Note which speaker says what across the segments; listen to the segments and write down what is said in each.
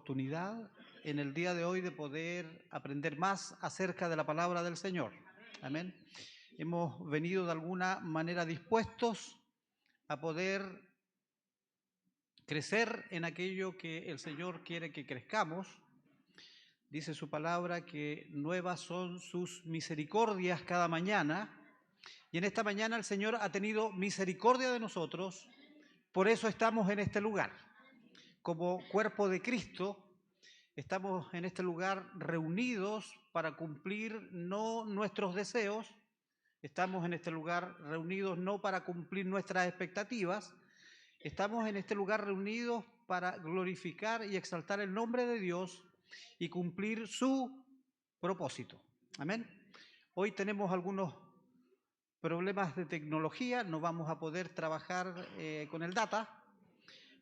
Speaker 1: oportunidad en el día de hoy de poder aprender más acerca de la palabra del Señor. Amén. Hemos venido de alguna manera dispuestos a poder crecer en aquello que el Señor quiere que crezcamos. Dice su palabra que nuevas son sus misericordias cada mañana, y en esta mañana el Señor ha tenido misericordia de nosotros, por eso estamos en este lugar. Como cuerpo de Cristo, estamos en este lugar reunidos para cumplir no nuestros deseos, estamos en este lugar reunidos no para cumplir nuestras expectativas, estamos en este lugar reunidos para glorificar y exaltar el nombre de Dios y cumplir su propósito. Amén. Hoy tenemos algunos problemas de tecnología, no vamos a poder trabajar con el data,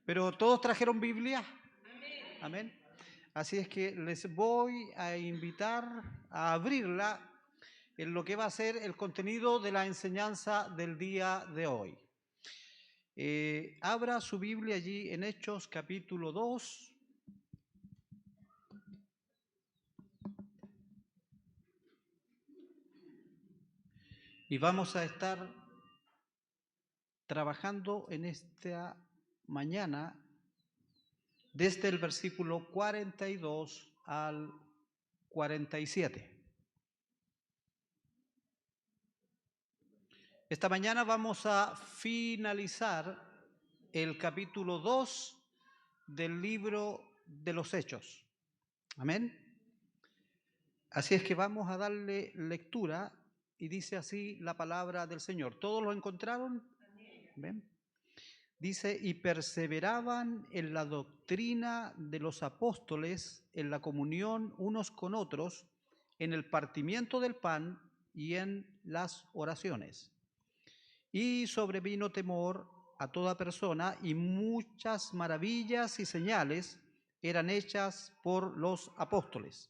Speaker 1: pero todos trajeron Biblia. Amén. Así es que les voy a invitar a abrirla en lo que va a ser el contenido de la enseñanza del día de hoy. Abra su Biblia allí en Hechos capítulo 2. Y vamos a estar trabajando en esta mañana desde el versículo 42 al 47. Esta mañana vamos a finalizar el capítulo 2 del libro de los Hechos. Amén. Así es que vamos a darle lectura y dice así la palabra del Señor. ¿Todos lo encontraron? Amén. Dice, y perseveraban en la doctrina de los apóstoles, en la comunión unos con otros, en el partimiento del pan y en las oraciones. Y sobrevino temor a toda persona, y muchas maravillas y señales eran hechas por los apóstoles.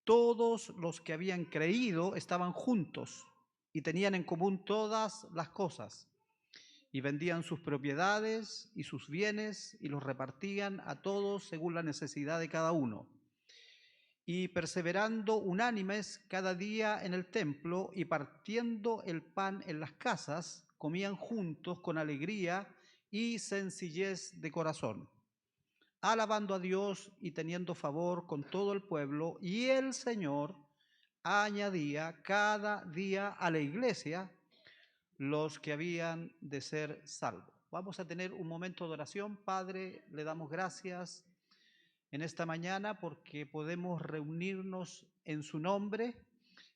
Speaker 1: Todos los que habían creído estaban juntos y tenían en común todas las cosas, y vendían sus propiedades y sus bienes y los repartían a todos según la necesidad de cada uno. Y perseverando unánimes cada día en el templo y partiendo el pan en las casas, comían juntos con alegría y sencillez de corazón, alabando a Dios y teniendo favor con todo el pueblo, y el Señor añadía cada día a la iglesia los que habían de ser salvos. Vamos a tener un momento de oración. Padre, le damos gracias en esta mañana porque podemos reunirnos en su nombre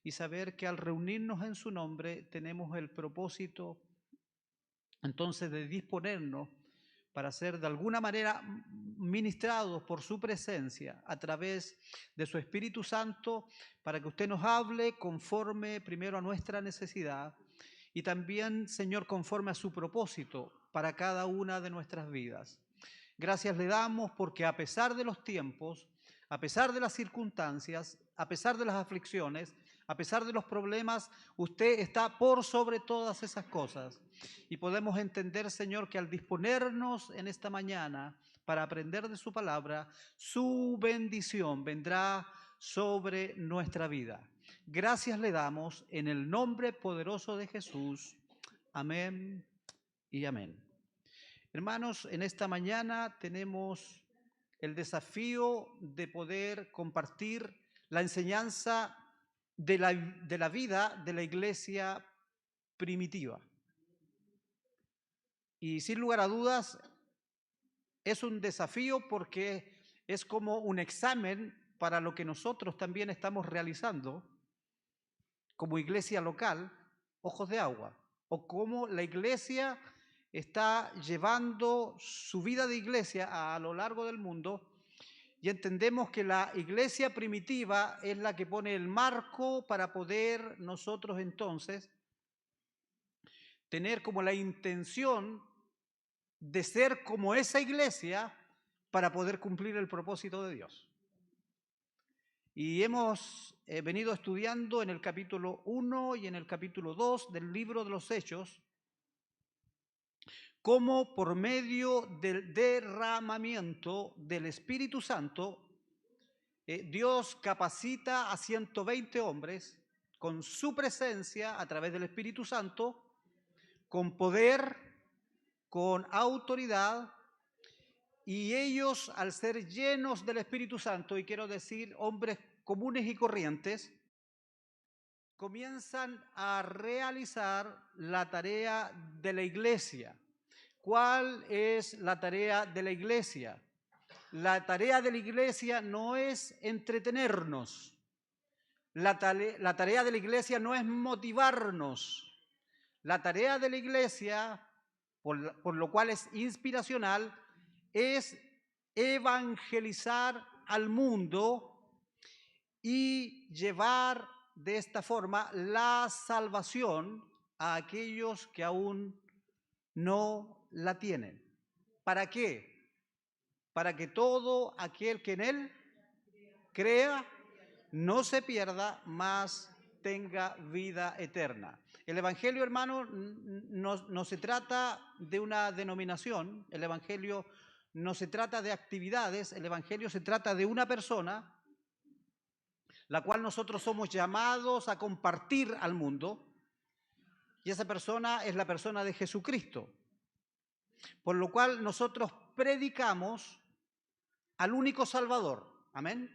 Speaker 1: y saber que al reunirnos en su nombre tenemos el propósito entonces de disponernos para ser de alguna manera ministrados por su presencia a través de su Espíritu Santo, para que usted nos hable conforme primero a nuestra necesidad y también, Señor, conforme a su propósito para cada una de nuestras vidas. Gracias le damos porque a pesar de los tiempos, a pesar de las circunstancias, a pesar de las aflicciones, a pesar de los problemas, usted está por sobre todas esas cosas. Y podemos entender, Señor, que al disponernos en esta mañana para aprender de su palabra, su bendición vendrá sobre nuestra vida. Gracias le damos en el nombre poderoso de Jesús. Amén y amén. Hermanos, en esta mañana tenemos el desafío de poder compartir la enseñanza de la vida de la iglesia primitiva. Y sin lugar a dudas, es un desafío porque es como un examen para lo que nosotros también estamos realizando como iglesia local, Ojos de Agua, o como la iglesia está llevando su vida de iglesia a lo largo del mundo, y entendemos que la iglesia primitiva es la que pone el marco para poder nosotros entonces tener como la intención de ser como esa iglesia para poder cumplir el propósito de Dios. Y hemos venido estudiando en el capítulo 1 y en el capítulo 2 del libro de los Hechos cómo por medio del derramamiento del Espíritu Santo, Dios capacita a 120 hombres con su presencia a través del Espíritu Santo, con poder, con autoridad, y ellos, al ser llenos del Espíritu Santo, y quiero decir hombres comunes y corrientes, comienzan a realizar la tarea de la iglesia. ¿Cuál es la tarea de la iglesia? La tarea de la iglesia no es entretenernos. La tarea de la iglesia no es motivarnos. La tarea de la iglesia, por lo cual es inspiracional, es evangelizar al mundo y llevar de esta forma la salvación a aquellos que aún no la tienen. ¿Para qué? Para que todo aquel que en él crea no se pierda, mas tenga vida eterna. El Evangelio, hermano, no se trata de una denominación, el Evangelio no se trata de actividades, el Evangelio se trata de una persona, la cual nosotros somos llamados a compartir al mundo, y esa persona es la persona de Jesucristo. Por lo cual nosotros predicamos al único Salvador, amén,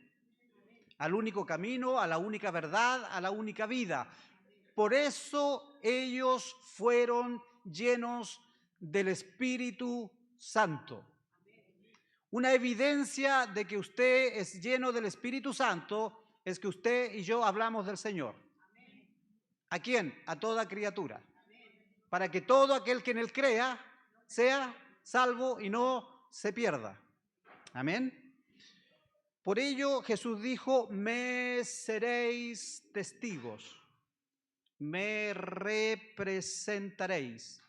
Speaker 1: al único camino, a la única verdad, a la única vida. Por eso ellos fueron llenos del Espíritu Santo. Una evidencia de que usted es lleno del Espíritu Santo es que usted y yo hablamos del Señor. ¿A quién? A toda criatura. Para que todo aquel que en él crea sea salvo y no se pierda. Amén. Por ello Jesús dijo, me seréis testigos, me representaréis.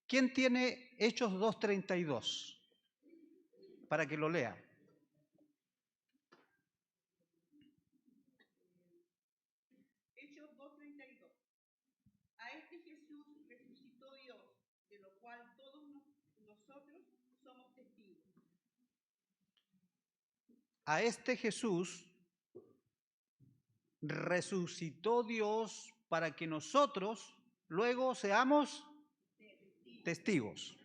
Speaker 1: ¿Quién tiene Hechos 2:32? Para que lo lea.
Speaker 2: Hechos 2:32. A este Jesús resucitó Dios, de lo cual todos nosotros somos testigos.
Speaker 1: A este Jesús resucitó Dios para que nosotros luego seamos testigos.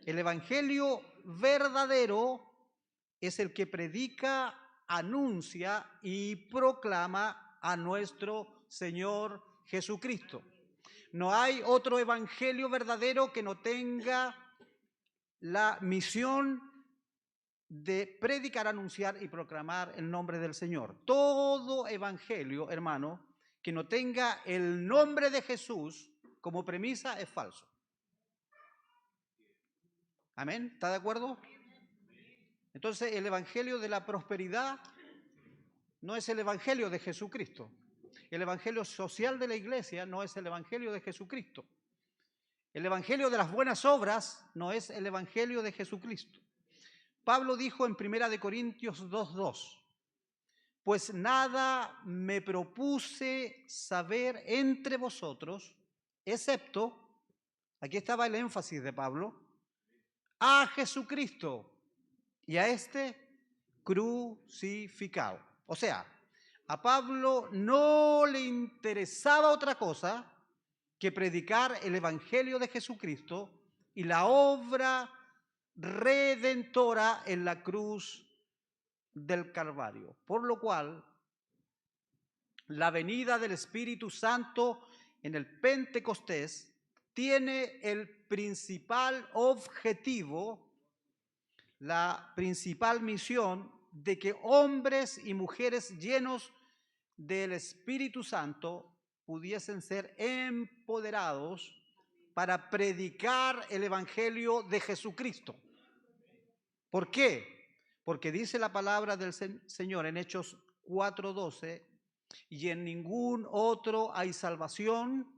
Speaker 1: El evangelio verdadero es el que predica, anuncia y proclama a nuestro Señor Jesucristo. No hay otro evangelio verdadero que no tenga la misión de predicar, anunciar y proclamar el nombre del Señor. Todo evangelio, hermano, que no tenga el nombre de Jesús como premisa es falso. Amén, ¿está de acuerdo? Entonces, el evangelio de la prosperidad no es el evangelio de Jesucristo. El evangelio social de la iglesia no es el evangelio de Jesucristo. El evangelio de las buenas obras no es el evangelio de Jesucristo. Pablo dijo en 1 Corintios 2:2, pues nada me propuse saber entre vosotros, excepto, aquí estaba el énfasis de Pablo, a Jesucristo y a este crucificado. O sea, a Pablo no le interesaba otra cosa que predicar el evangelio de Jesucristo y la obra redentora en la cruz del Calvario. Por lo cual, la venida del Espíritu Santo en el Pentecostés tiene el principal objetivo, la principal misión de que hombres y mujeres llenos del Espíritu Santo pudiesen ser empoderados para predicar el Evangelio de Jesucristo. ¿Por qué? Porque dice la palabra del Señor en Hechos 4:12, y en ningún otro hay salvación,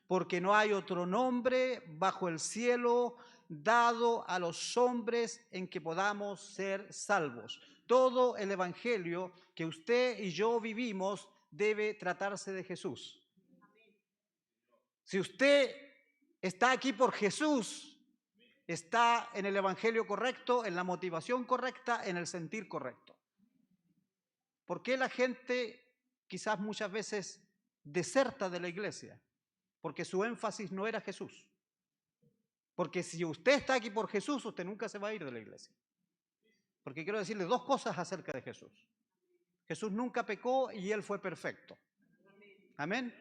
Speaker 1: porque no hay otro nombre bajo el cielo dado a los hombres en que podamos ser salvos. Todo el evangelio que usted y yo vivimos debe tratarse de Jesús. Si usted está aquí por Jesús, está en el evangelio correcto, en la motivación correcta, en el sentir correcto. ¿Por qué la gente quizás muchas veces deserta de la iglesia? Porque su énfasis no era Jesús. Porque si usted está aquí por Jesús, usted nunca se va a ir de la iglesia. Porque quiero decirle dos cosas acerca de Jesús. Jesús nunca pecó y Él fue perfecto. Amén.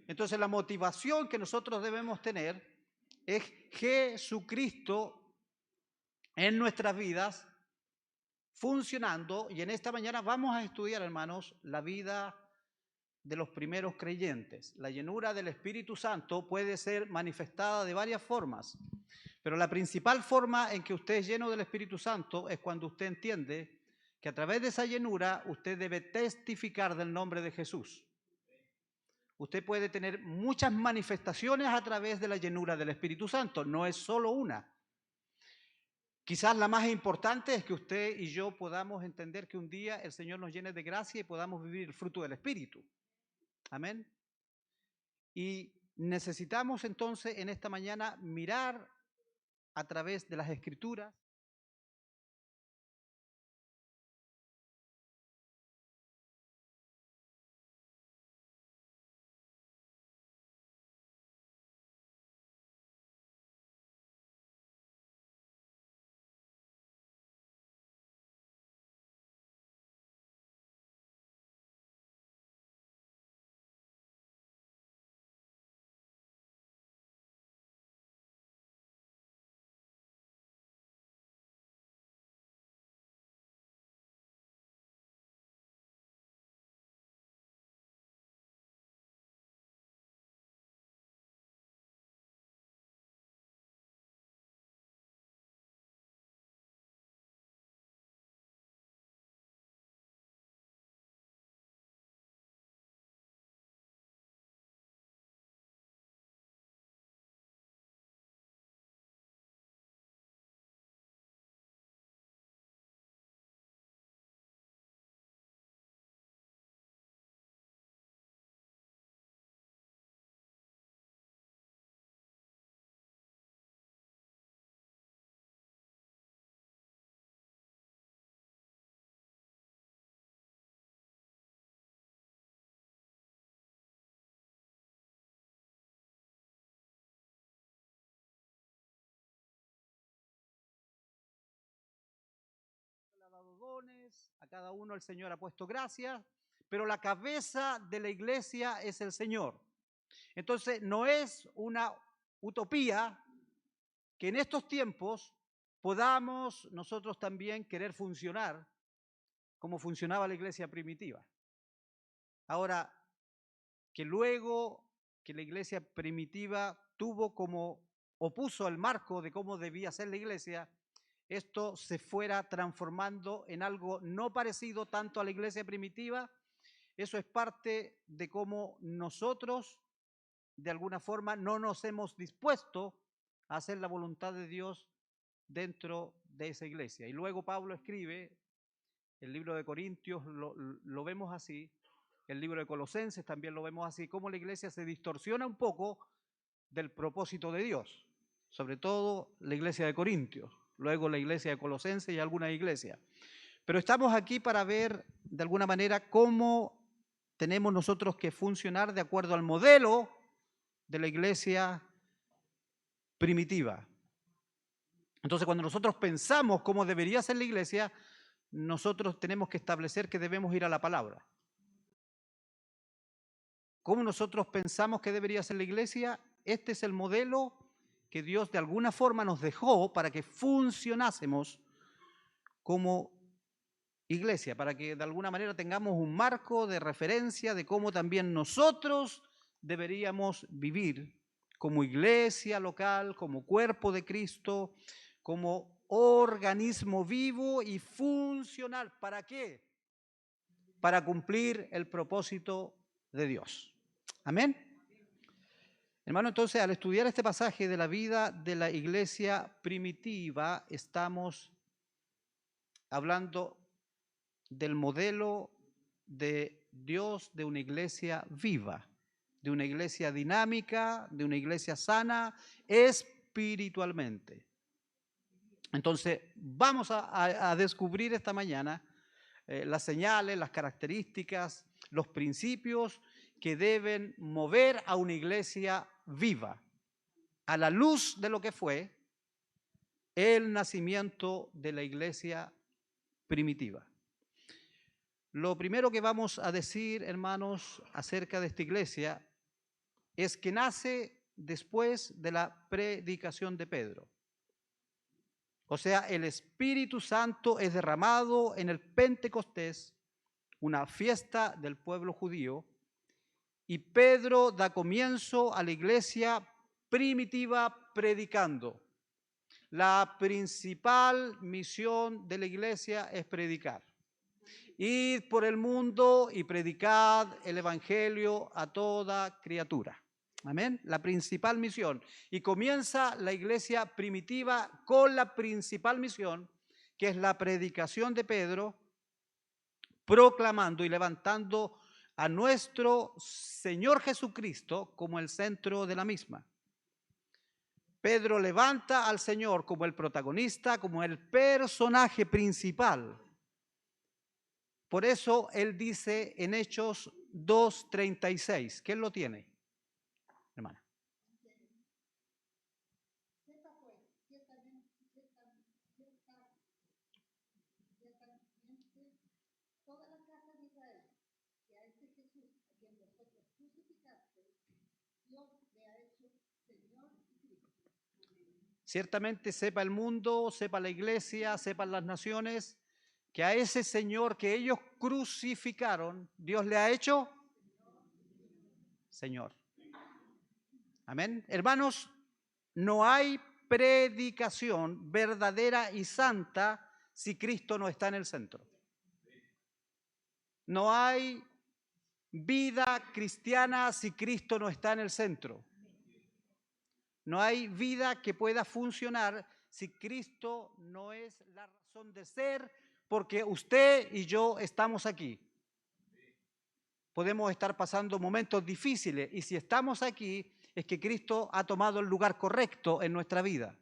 Speaker 1: Entonces la motivación que nosotros debemos tener es Jesucristo en nuestras vidas funcionando, y en esta mañana vamos a estudiar, hermanos, la vida de los primeros creyentes. La llenura del Espíritu Santo puede ser manifestada de varias formas, pero la principal forma en que usted es lleno del Espíritu Santo es cuando usted entiende que a través de esa llenura usted debe testificar del nombre de Jesús. Usted puede tener muchas manifestaciones a través de la llenura del Espíritu Santo, no es solo una. Quizás la más importante es que usted y yo podamos entender que un día el Señor nos llene de gracia y podamos vivir el fruto del Espíritu. Amén. Y necesitamos entonces en esta mañana mirar a través de las Escrituras le ha dado dones, a cada uno el Señor ha puesto gracias, pero la cabeza de la iglesia es el Señor. Entonces no es una utopía que en estos tiempos podamos nosotros también querer funcionar como funcionaba la iglesia primitiva. Ahora, que luego que la iglesia primitiva tuvo como, o puso el marco de cómo debía ser la iglesia, esto se fuera transformando en algo no parecido tanto a la iglesia primitiva. Eso es parte de cómo nosotros, de alguna forma, no nos hemos dispuesto a hacer la voluntad de Dios dentro de esa iglesia. Y luego Pablo escribe, el libro de Corintios lo vemos así, el libro de Colosenses también lo vemos así, cómo la iglesia se distorsiona un poco del propósito de Dios, sobre todo la iglesia de Corintios, luego la iglesia de Colosenses y algunas iglesias. Pero estamos aquí para ver de alguna manera cómo tenemos nosotros que funcionar de acuerdo al modelo de la iglesia primitiva. Entonces, cuando nosotros pensamos cómo debería ser la iglesia, nosotros tenemos que establecer que debemos ir a la palabra. ¿Cómo nosotros pensamos que debería ser la iglesia? Este es el modelo que Dios de alguna forma nos dejó para que funcionásemos como iglesia, para que de alguna manera tengamos un marco de referencia de cómo también nosotros deberíamos vivir como iglesia local, como cuerpo de Cristo, como organismo vivo y funcional. ¿Para qué? Para cumplir el propósito de Dios. Amén. Hermano, entonces al estudiar este pasaje de la vida de la iglesia primitiva, estamos hablando del modelo de Dios de una iglesia viva, de una iglesia dinámica, de una iglesia sana espiritualmente. Entonces, vamos a descubrir esta mañana las señales, las características, los principios que deben mover a una iglesia viva, a la luz de lo que fue el nacimiento de la iglesia primitiva. Lo primero que vamos a decir, hermanos, acerca de esta iglesia es que nace después de la predicación de Pedro. O sea, el Espíritu Santo es derramado en el Pentecostés, una fiesta del pueblo judío, y Pedro da comienzo a la iglesia primitiva predicando. La principal misión de la iglesia es predicar. Id por el mundo y predicad el evangelio a toda criatura. Amén. La principal misión. Y comienza la iglesia primitiva con la principal misión, que es la predicación de Pedro, proclamando y levantando a nuestro Señor Jesucristo como el centro de la misma. Pedro levanta al Señor como el protagonista, como el personaje principal. Por eso él dice en Hechos 2:36, ¿quién lo tiene, hermana? Ciertamente sepa el mundo, sepa la iglesia, sepan las naciones, que a ese Señor que ellos crucificaron, Dios le ha hecho Señor. Amén. Hermanos, no hay predicación verdadera y santa si Cristo no está en el centro. No hay vida cristiana si Cristo no está en el centro. No hay vida que pueda funcionar si Cristo no es la razón de ser, porque usted y yo estamos aquí. Podemos estar pasando momentos difíciles y si estamos aquí es que Cristo ha tomado el lugar correcto en nuestra vida.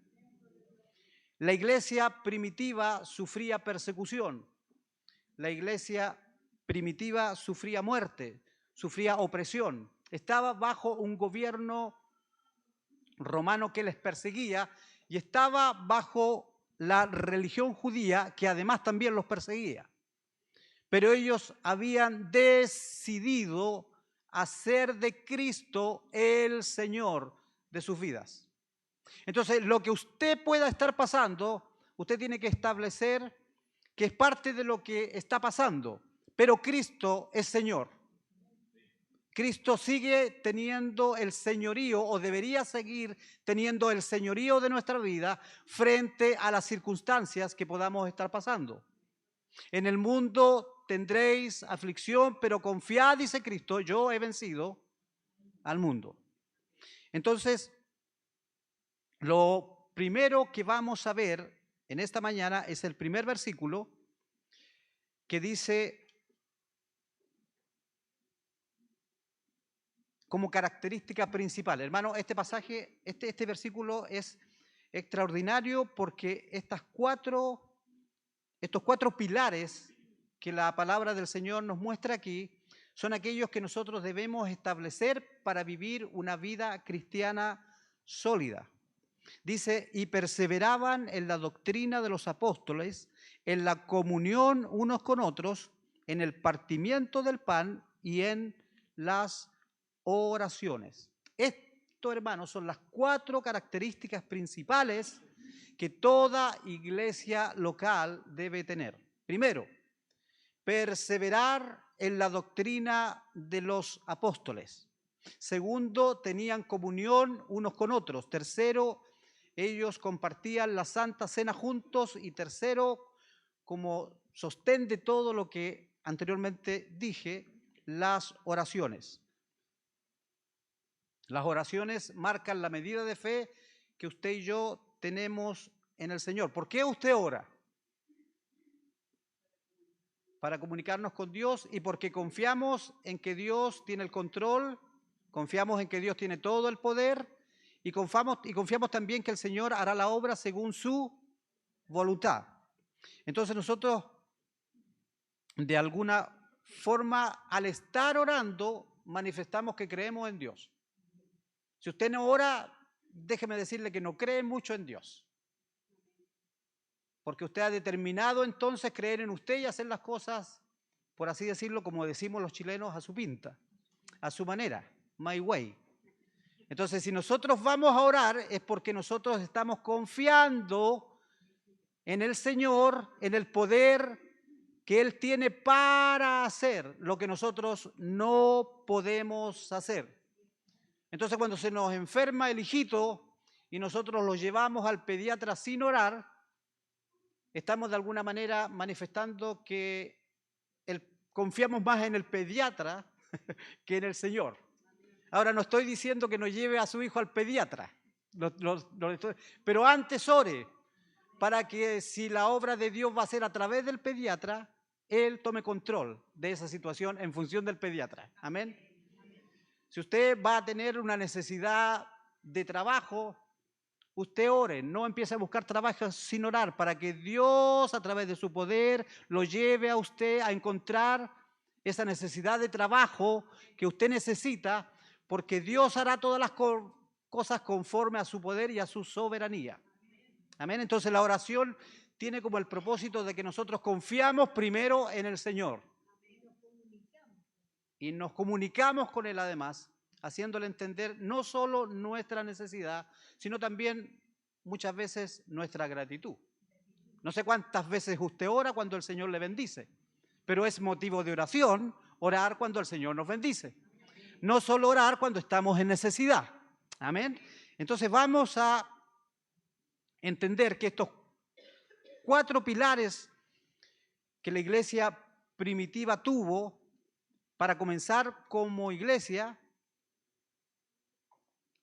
Speaker 1: La iglesia primitiva sufría persecución. La iglesia primitiva sufría muerte, sufría opresión. Estaba bajo un gobierno romano que les perseguía y estaba bajo la religión judía que además también los perseguía. Pero ellos habían decidido hacer de Cristo el Señor de sus vidas. Entonces, lo que usted pueda estar pasando, usted tiene que establecer que es parte de lo que está pasando, pero Cristo es Señor. Cristo sigue teniendo el señorío o debería seguir teniendo el señorío de nuestra vida frente a las circunstancias que podamos estar pasando. En el mundo tendréis aflicción, pero confiad, dice Cristo, yo he vencido al mundo. Entonces, lo primero que vamos a ver en esta mañana es el primer versículo que dice como característica principal. Hermano, este pasaje, este versículo es extraordinario porque estos cuatro pilares que la palabra del Señor nos muestra aquí son aquellos que nosotros debemos establecer para vivir una vida cristiana sólida. Dice, y perseveraban en la doctrina de los apóstoles, en la comunión unos con otros, en el partimiento del pan y en las oraciones. Esto, hermanos, son las cuatro características principales que toda iglesia local debe tener. Primero, perseverar en la doctrina de los apóstoles. Segundo, tenían comunión unos con otros. Tercero, ellos compartían la Santa Cena juntos. Y tercero, como sostén de todo lo que anteriormente dije, las oraciones. Las oraciones marcan la medida de fe que usted y yo tenemos en el Señor. ¿Por qué usted ora? Para comunicarnos con Dios y porque confiamos en que Dios tiene el control, confiamos en que Dios tiene todo el poder y confiamos también que el Señor hará la obra según su voluntad. Entonces nosotros, de alguna forma, al estar orando, manifestamos que creemos en Dios. Si usted no ora, déjeme decirle que no cree mucho en Dios. Porque usted ha determinado entonces creer en usted y hacer las cosas, por así decirlo, como decimos los chilenos, a su pinta, a su manera, my way. Entonces, si nosotros vamos a orar es porque nosotros estamos confiando en el Señor, en el poder que Él tiene para hacer lo que nosotros no podemos hacer. Entonces, cuando se nos enferma el hijito y nosotros lo llevamos al pediatra sin orar, estamos de alguna manera manifestando que confiamos más en el pediatra que en el Señor. Ahora, no estoy diciendo que no lleve a su hijo al pediatra, pero antes ore para que si la obra de Dios va a ser a través del pediatra, Él tome control de esa situación en función del pediatra. Amén. Si usted va a tener una necesidad de trabajo, usted ore, no empiece a buscar trabajo sin orar, para que Dios a través de su poder lo lleve a usted a encontrar esa necesidad de trabajo que usted necesita, porque Dios hará todas las cosas conforme a su poder y a su soberanía. Amén. Entonces la oración tiene como el propósito de que nosotros confiamos primero en el Señor y nos comunicamos con Él además, haciéndole entender no solo nuestra necesidad, sino también muchas veces nuestra gratitud. No sé cuántas veces usted ora cuando el Señor le bendice, pero es motivo de oración orar cuando el Señor nos bendice. No solo orar cuando estamos en necesidad. Amén. Entonces vamos a entender que estos 4 pilares que la iglesia primitiva tuvo para comenzar como iglesia,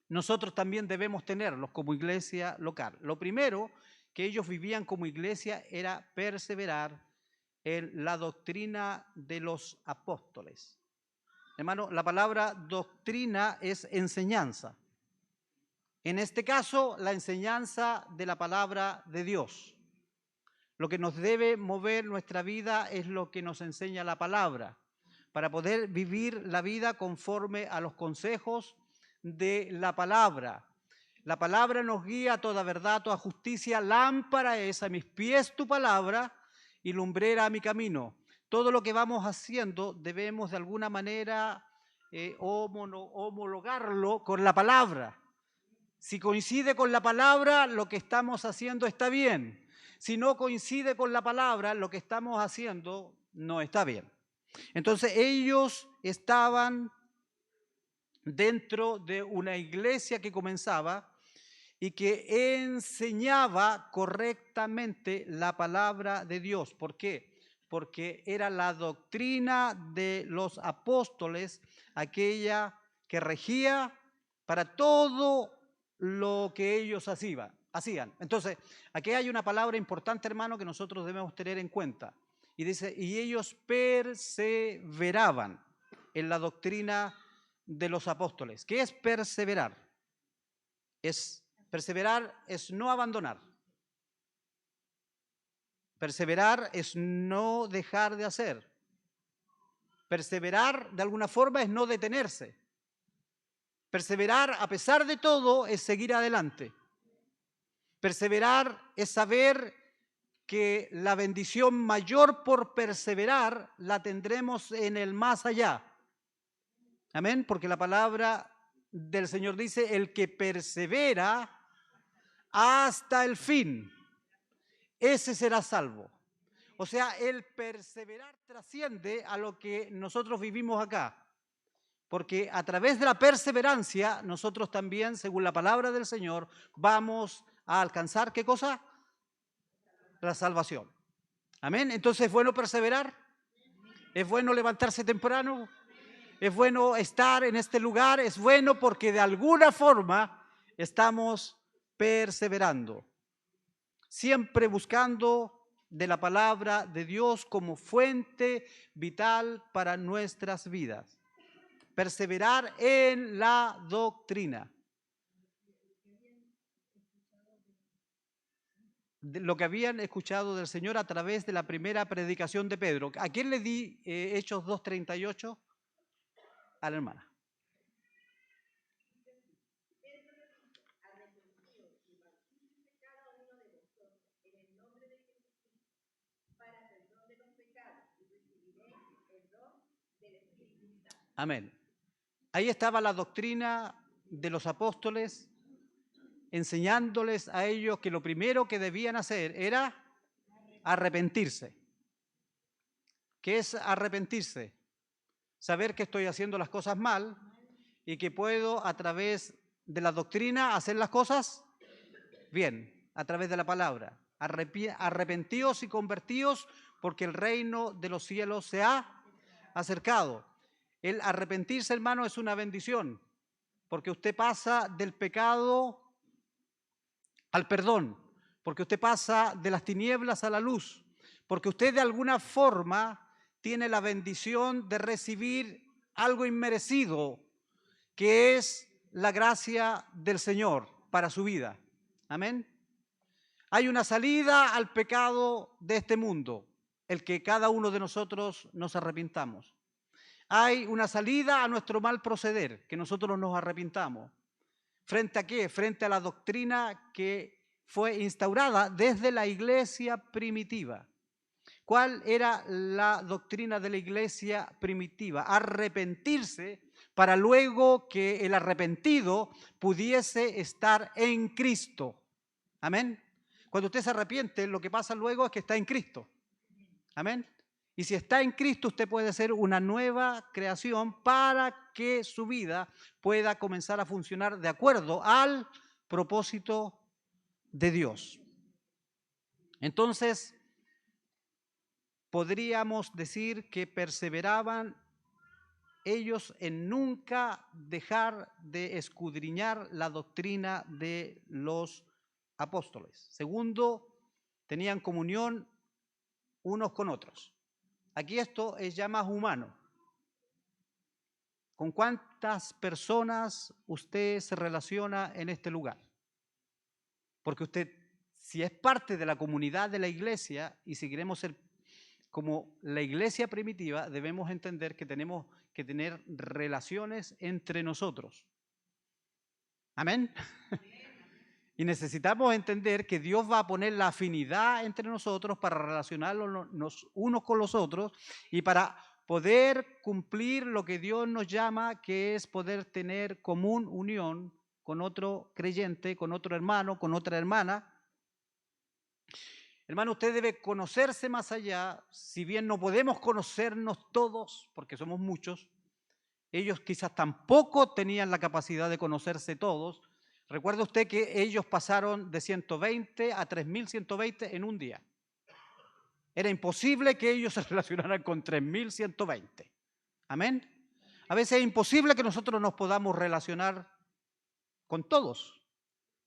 Speaker 1: nosotros también debemos tenerlos como iglesia local. Lo primero que ellos vivían como iglesia era perseverar en la doctrina de los apóstoles. Hermano, la palabra doctrina es enseñanza. En este caso, la enseñanza de la palabra de Dios. Lo que nos debe mover nuestra vida es lo que nos enseña la palabra, para poder vivir la vida conforme a los consejos de la palabra. La palabra nos guía a toda verdad, a toda justicia. Lámpara es a mis pies tu palabra y lumbrera a mi camino. Todo lo que vamos haciendo debemos de alguna manera homologarlo con la palabra. Si coincide con la palabra, lo que estamos haciendo está bien. Si no coincide con la palabra, lo que estamos haciendo no está bien. Entonces ellos estaban dentro de una iglesia que comenzaba y que enseñaba correctamente la palabra de Dios. ¿Por qué? Porque era la doctrina de los apóstoles aquella que regía para todo lo que ellos hacían. Entonces, aquí hay una palabra importante, hermano, que nosotros debemos tener en cuenta. Y dice, y ellos perseveraban en la doctrina de los apóstoles. ¿Qué es perseverar? Perseverar es no abandonar. Perseverar es no dejar de hacer. Perseverar, de alguna forma, es no detenerse. Perseverar, a pesar de todo, es seguir adelante. Perseverar es saber que la bendición mayor por perseverar la tendremos en el más allá. Amén, porque la palabra del Señor dice, el que persevera hasta el fin, ese será salvo. O sea, el perseverar trasciende a lo que nosotros vivimos acá. Porque a través de la perseverancia, nosotros también, según la palabra del Señor, vamos a alcanzar, ¿qué cosa? La salvación. Amén. Entonces, ¿es bueno perseverar? ¿Es bueno levantarse temprano? ¿Es bueno estar en este lugar? Es bueno porque de alguna forma estamos perseverando. Siempre buscando de la palabra de Dios como fuente vital para nuestras vidas. Perseverar en la doctrina. lo que habían escuchado del Señor a través de la primera predicación de Pedro. ¿A quién le di Hechos 2:38? A la hermana. Amén. Ahí estaba la doctrina de los apóstoles, enseñándoles a ellos que lo primero que debían hacer era arrepentirse. ¿Qué es arrepentirse? Saber que estoy haciendo las cosas mal y que puedo a través de la doctrina hacer las cosas bien, a través de la palabra. Arrepentidos y convertidos porque el reino de los cielos se ha acercado. El arrepentirse, hermano, es una bendición, porque usted pasa del pecado al perdón, porque usted pasa de las tinieblas a la luz, porque usted de alguna forma tiene la bendición de recibir algo inmerecido, que es la gracia del Señor para su vida. Amén. Hay una salida al pecado de este mundo, el que cada uno de nosotros nos arrepintamos. Hay una salida a nuestro mal proceder, que nosotros nos arrepintamos. ¿Frente a qué? Frente a la doctrina que fue instaurada desde la iglesia primitiva. ¿Cuál era la doctrina de la iglesia primitiva? Arrepentirse para luego que el arrepentido pudiese estar en Cristo. Amén. Cuando usted se arrepiente, lo que pasa luego es que está en Cristo. Amén. Y si está en Cristo, usted puede ser una nueva creación para que su vida pueda comenzar a funcionar de acuerdo al propósito de Dios. Entonces, podríamos decir que perseveraban ellos en nunca dejar de escudriñar la doctrina de los apóstoles. Segundo, tenían comunión unos con otros. Aquí esto es ya más humano. ¿Con cuántas personas usted se relaciona en este lugar? Porque usted, si es parte de la comunidad de la iglesia y si queremos ser como la iglesia primitiva, debemos entender que tenemos que tener relaciones entre nosotros. Amén. Y necesitamos entender que Dios va a poner la afinidad entre nosotros para relacionarnos unos con los otros y para poder cumplir lo que Dios nos llama, que es poder tener común unión con otro creyente, con otro hermano, con otra hermana. Hermano, usted debe conocerse más allá, si bien no podemos conocernos todos, porque somos muchos, ellos quizás tampoco tenían la capacidad de conocerse todos. Recuerde usted que ellos pasaron de 120 a 3.120 en un día. Era imposible que ellos se relacionaran con 3.120. Amén. A veces es imposible que nosotros nos podamos relacionar con todos,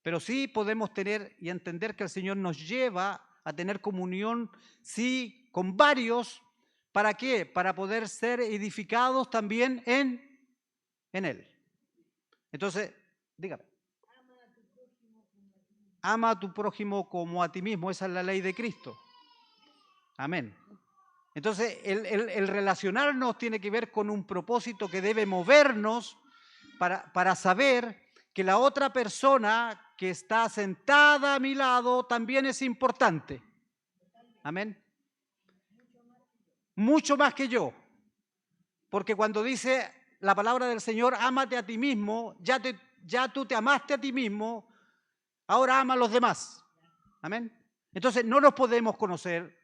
Speaker 1: pero sí podemos tener y entender que el Señor nos lleva a tener comunión, sí, con varios. ¿Para qué? Para poder ser edificados también en Él. Entonces, dígame. Ama a tu prójimo como a ti mismo. Esa es la ley de Cristo. Amén. Entonces, el relacionarnos tiene que ver con un propósito que debe movernos para saber que la otra persona que está sentada a mi lado también es importante. Amén. Mucho más que yo. Porque cuando dice la palabra del Señor, ámate a ti mismo, ya tú te amaste a ti mismo, ahora ama a los demás. Amén. Entonces no nos podemos conocer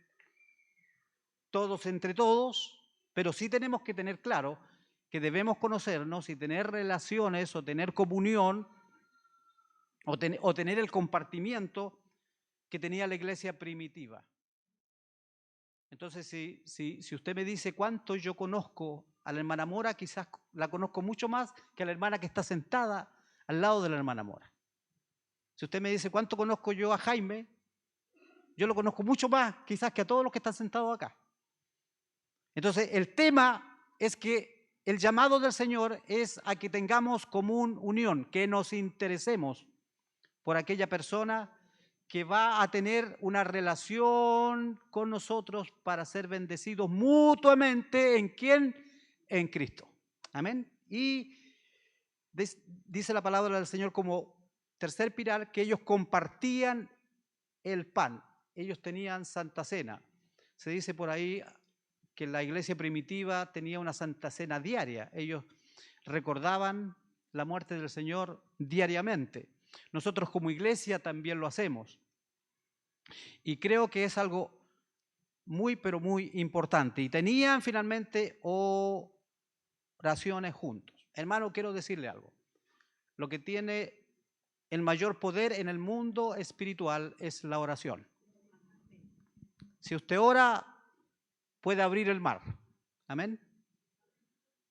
Speaker 1: todos entre todos, pero sí tenemos que tener claro que debemos conocernos y tener relaciones o tener comunión o tener el compartimiento que tenía la iglesia primitiva. Entonces, si usted me dice cuánto yo conozco a la hermana Mora, quizás la conozco mucho más que a la hermana que está sentada al lado de la hermana Mora. Si usted me dice cuánto conozco yo a Jaime, yo lo conozco mucho más quizás que a todos los que están sentados acá. Entonces, el tema es que el llamado del Señor es a que tengamos común unión, que nos interesemos por aquella persona que va a tener una relación con nosotros para ser bendecidos mutuamente. ¿En quién? En Cristo. Amén. Y dice la palabra del Señor como tercer pilar que ellos compartían el pan. Ellos tenían Santa Cena. Se dice por ahí que la iglesia primitiva tenía una Santa Cena diaria. Ellos recordaban la muerte del Señor diariamente. Nosotros como iglesia también lo hacemos. Y creo que es algo muy, pero muy importante. Y tenían finalmente oraciones juntos. Hermano, quiero decirle algo. Lo que tiene el mayor poder en el mundo espiritual es la oración. Si usted ora, puede abrir el mar. Amén.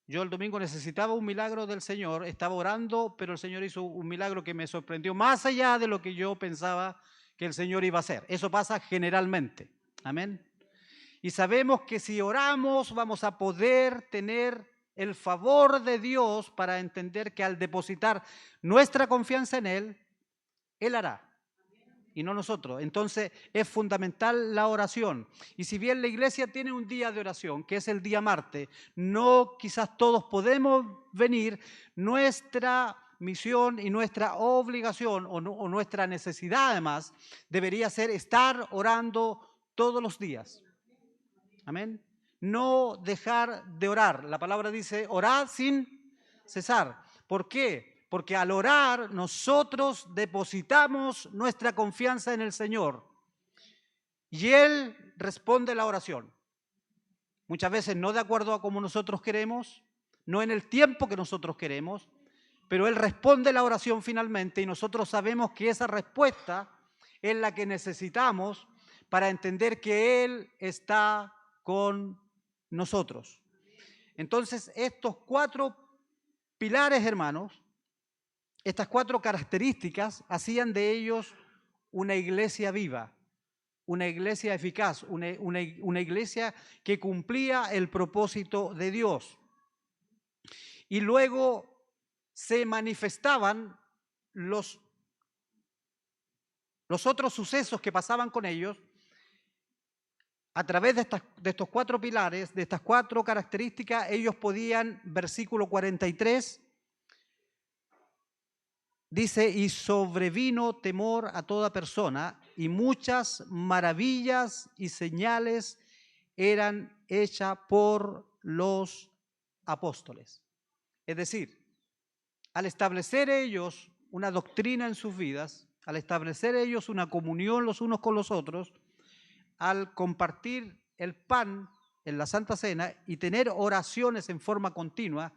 Speaker 1: Yo el domingo necesitaba un milagro del Señor, estaba orando, pero el Señor hizo un milagro que me sorprendió más allá de lo que yo pensaba que el Señor iba a hacer. Eso pasa generalmente. Amén. Y sabemos que si oramos vamos a poder tener el favor de Dios para entender que al depositar nuestra confianza en Él hará. Y no nosotros. Entonces es fundamental la oración. Y si bien la iglesia tiene un día de oración, que es el día martes, no quizás todos podemos venir, nuestra misión y nuestra obligación o nuestra necesidad además debería ser estar orando todos los días. Amén. No dejar de orar. La palabra dice orad sin cesar. ¿Por qué? Porque al orar nosotros depositamos nuestra confianza en el Señor y Él responde la oración. Muchas veces no de acuerdo a como nosotros queremos, no en el tiempo que nosotros queremos, pero Él responde la oración finalmente y nosotros sabemos que esa respuesta es la que necesitamos para entender que Él está con nosotros. Entonces, estos 4 pilares, hermanos, estas 4 características hacían de ellos una iglesia viva, una iglesia eficaz, una iglesia que cumplía el propósito de Dios. Y luego se manifestaban los otros sucesos que pasaban con ellos a través de estos 4 pilares, de estas 4 características. Ellos podían, versículo 43, dice, y sobrevino temor a toda persona, y muchas maravillas y señales eran hechas por los apóstoles. Es decir, al establecer ellos una doctrina en sus vidas, al establecer ellos una comunión los unos con los otros, al compartir el pan en la Santa Cena y tener oraciones en forma continua,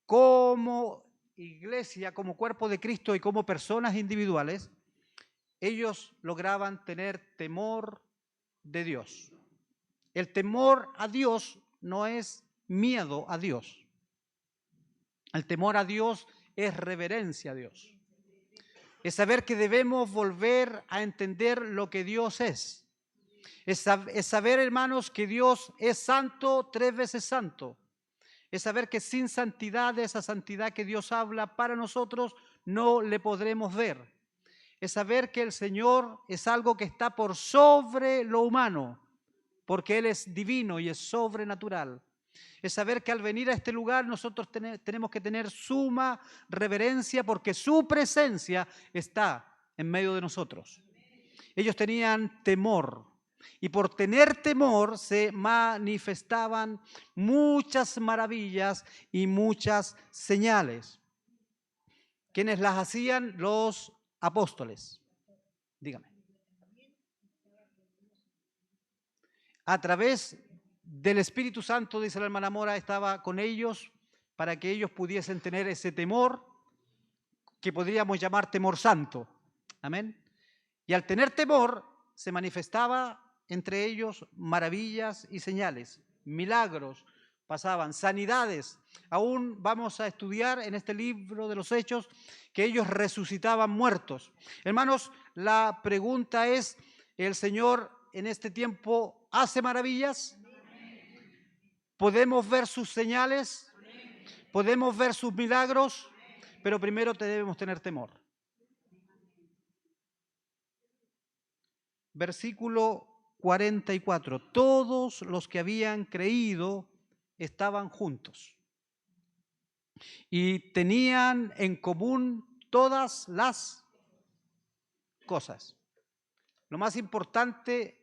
Speaker 1: como iglesia, como cuerpo de Cristo y como personas individuales, ellos lograban tener temor de Dios. El temor a Dios no es miedo a Dios. El temor a Dios es reverencia a Dios. Es saber que debemos volver a entender lo que Dios es. Es saber, hermanos, que Dios es santo, 3 veces santo. Es saber que sin santidad, esa santidad que Dios habla para nosotros, no le podremos ver. Es saber que el Señor es algo que está por sobre lo humano, porque Él es divino y es sobrenatural. Es saber que al venir a este lugar nosotros tenemos que tener suma reverencia porque su presencia está en medio de nosotros. Ellos tenían temor. Y por tener temor se manifestaban muchas maravillas y muchas señales. ¿Quiénes las hacían? Los apóstoles. Dígame. A través del Espíritu Santo, dice la hermana Mora, estaba con ellos para que ellos pudiesen tener ese temor que podríamos llamar temor santo. Amén. Y al tener temor se manifestaba entre ellos maravillas y señales, milagros pasaban, sanidades. Aún vamos a estudiar en este libro de los Hechos que ellos resucitaban muertos. Hermanos, la pregunta es, ¿el Señor en este tiempo hace maravillas? ¿Podemos ver sus señales? ¿Podemos ver sus milagros? Pero primero debemos tener temor. versículo 44. Todos los que habían creído estaban juntos y tenían en común todas las cosas. Lo más importante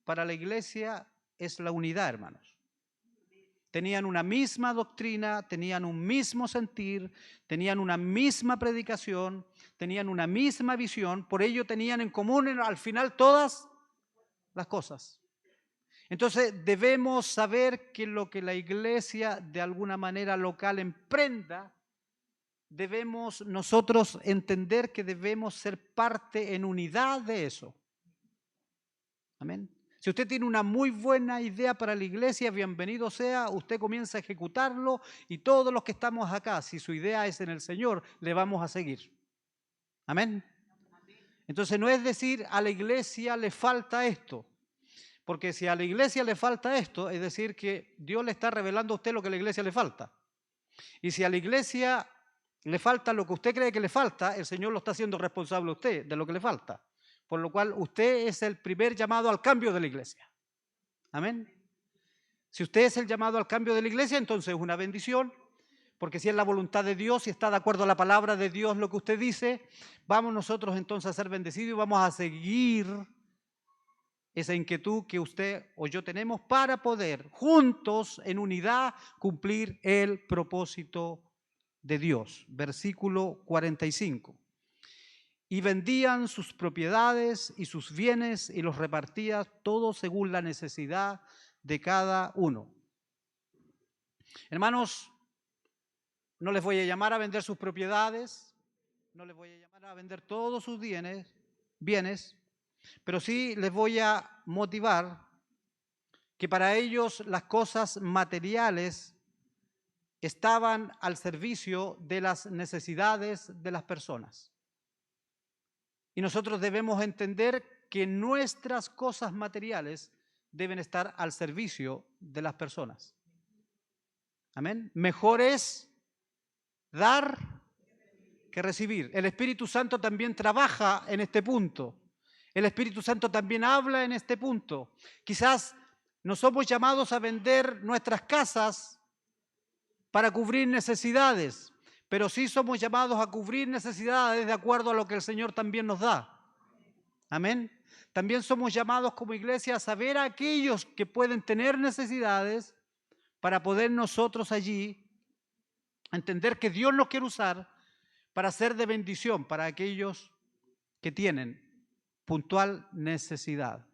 Speaker 1: para la iglesia es la unidad, hermanos. Tenían una misma doctrina, tenían un mismo sentir, tenían una misma predicación, tenían una misma visión, por ello tenían en común al final todas las cosas. Entonces debemos saber que lo que la iglesia de alguna manera local emprenda, debemos nosotros entender que debemos ser parte en unidad de eso. Amén. Si usted tiene una muy buena idea para la iglesia, bienvenido sea, usted comienza a ejecutarlo y todos los que estamos acá, si su idea es en el Señor, le vamos a seguir. Amén. Entonces no es decir a la iglesia le falta esto, porque si a la iglesia le falta esto, es decir que Dios le está revelando a usted lo que a la iglesia le falta. Y si a la iglesia le falta lo que usted cree que le falta, el Señor lo está haciendo responsable a usted de lo que le falta. Por lo cual usted es el primer llamado al cambio de la iglesia. Amén. Si usted es el llamado al cambio de la iglesia, entonces es una bendición, porque si es la voluntad de Dios, si está de acuerdo a la palabra de Dios lo que usted dice, vamos nosotros entonces a ser bendecidos y vamos a seguir esa inquietud que usted o yo tenemos para poder juntos en unidad cumplir el propósito de Dios. Versículo 45. Y vendían sus propiedades y sus bienes y los repartían todos según la necesidad de cada uno. Hermanos, no les voy a llamar a vender sus propiedades, no les voy a llamar a vender todos sus bienes, pero sí les voy a motivar que para ellos las cosas materiales estaban al servicio de las necesidades de las personas. Y nosotros debemos entender que nuestras cosas materiales deben estar al servicio de las personas. Amén. Mejor es dar que recibir. El Espíritu Santo también trabaja en este punto. El Espíritu Santo también habla en este punto. Quizás no somos llamados a vender nuestras casas para cubrir necesidades, pero sí somos llamados a cubrir necesidades de acuerdo a lo que el Señor también nos da. Amén. También somos llamados como iglesia a saber a aquellos que pueden tener necesidades para poder nosotros allí entender que Dios nos quiere usar para ser de bendición para aquellos que tienen puntual necesidad.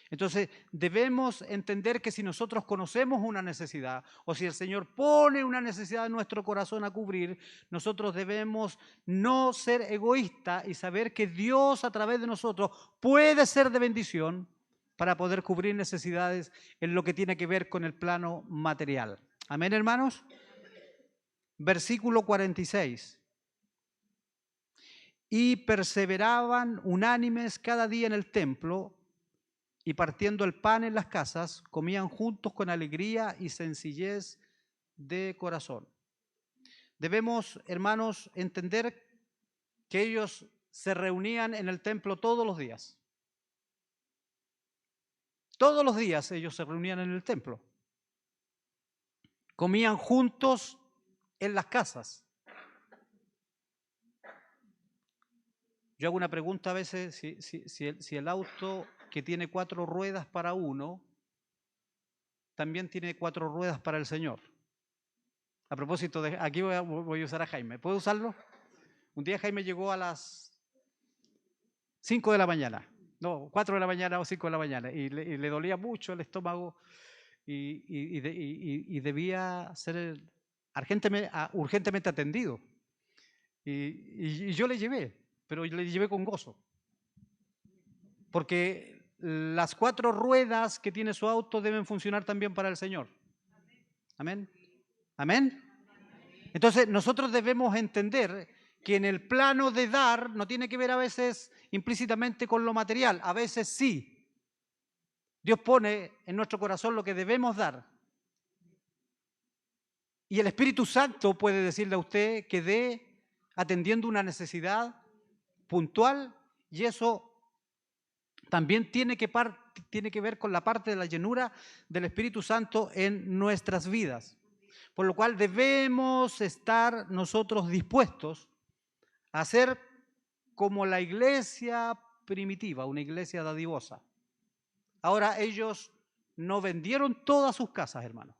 Speaker 1: Entonces debemos entender que si nosotros conocemos una necesidad o si el Señor pone una necesidad en nuestro corazón a cubrir, nosotros debemos no ser egoístas y saber que Dios a través de nosotros puede ser de bendición para poder cubrir necesidades en lo que tiene que ver con el plano material. Amén, hermanos. Versículo 46. Y perseveraban unánimes cada día en el templo, y partiendo el pan en las casas, comían juntos con alegría y sencillez de corazón. Debemos, hermanos, entender que ellos se reunían en el templo todos los días. Todos los días ellos se reunían en el templo. Comían juntos en las casas. Yo hago una pregunta a veces, si el auto que tiene 4 ruedas para uno, también tiene 4 ruedas para el Señor. A propósito, aquí voy a usar a Jaime. ¿Puedo usarlo? Un día Jaime llegó a las 5 de la mañana. No, 4 de la mañana o 5 de la mañana. Y le dolía mucho el estómago y debía ser urgentemente atendido. Y yo le llevé, pero le llevé con gozo. Porque las 4 ruedas que tiene su auto deben funcionar también para el Señor. Amén. Amén. Entonces nosotros debemos entender que en el plano de dar no tiene que ver a veces implícitamente con lo material, a veces sí. Dios pone en nuestro corazón lo que debemos dar. Y el Espíritu Santo puede decirle a usted que dé atendiendo una necesidad puntual y eso también tiene que ver con la parte de la llenura del Espíritu Santo en nuestras vidas. Por lo cual debemos estar nosotros dispuestos a ser como la iglesia primitiva, una iglesia dadivosa. Ahora, ellos no vendieron todas sus casas, hermanos,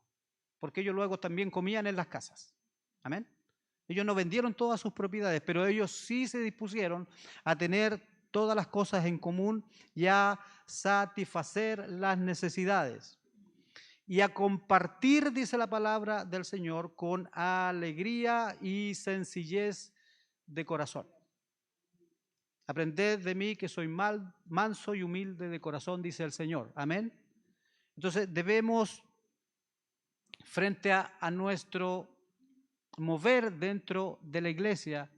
Speaker 1: porque ellos luego también comían en las casas. Amén. Ellos no vendieron todas sus propiedades, pero ellos sí se dispusieron a tener todas las cosas en común y a satisfacer las necesidades y a compartir, dice la palabra del Señor, con alegría y sencillez de corazón. Aprended de mí que soy manso y humilde de corazón, dice el Señor. Amén. Entonces debemos, frente a nuestro mover dentro de la iglesia,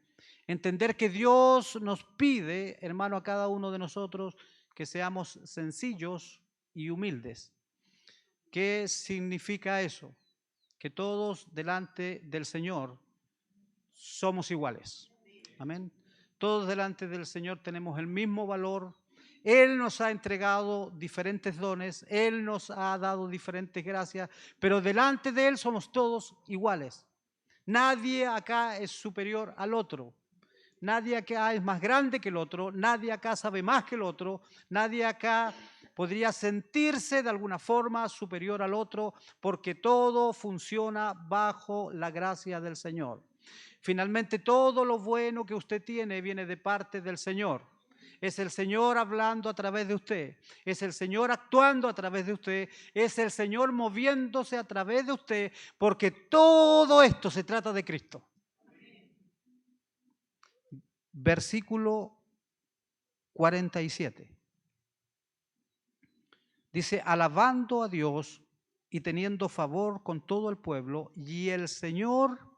Speaker 1: entender que Dios nos pide, hermano, a cada uno de nosotros que seamos sencillos y humildes. ¿Qué significa eso? Que todos delante del Señor somos iguales. Amén. Todos delante del Señor tenemos el mismo valor. Él nos ha entregado diferentes dones, Él nos ha dado diferentes gracias, pero delante de Él somos todos iguales. Nadie acá es superior al otro. Nadie acá es más grande que el otro. Nadie acá sabe más que el otro. Nadie acá podría sentirse de alguna forma superior al otro, porque todo funciona bajo la gracia del Señor. Finalmente, todo lo bueno que usted tiene viene de parte del Señor. Es el Señor hablando a través de usted. Es el Señor actuando a través de usted. Es el Señor moviéndose a través de usted, porque todo esto se trata de Cristo. Versículo 47. Dice, alabando a Dios y teniendo favor con todo el pueblo, y el Señor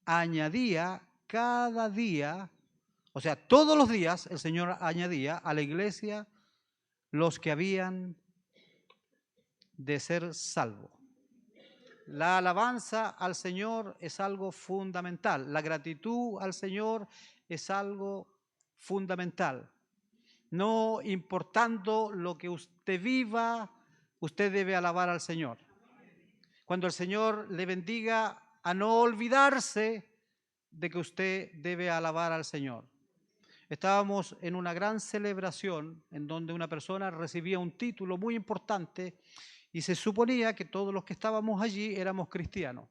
Speaker 1: añadía cada día, o sea, todos los días el Señor añadía a la iglesia los que habían de ser salvos. La alabanza al Señor es algo fundamental. La gratitud al Señor es algo fundamental. No importando lo que usted viva, usted debe alabar al Señor. Cuando el Señor le bendiga, a no olvidarse de que usted debe alabar al Señor. Estábamos en una gran celebración en donde una persona recibía un título muy importante y se suponía que todos los que estábamos allí éramos cristianos.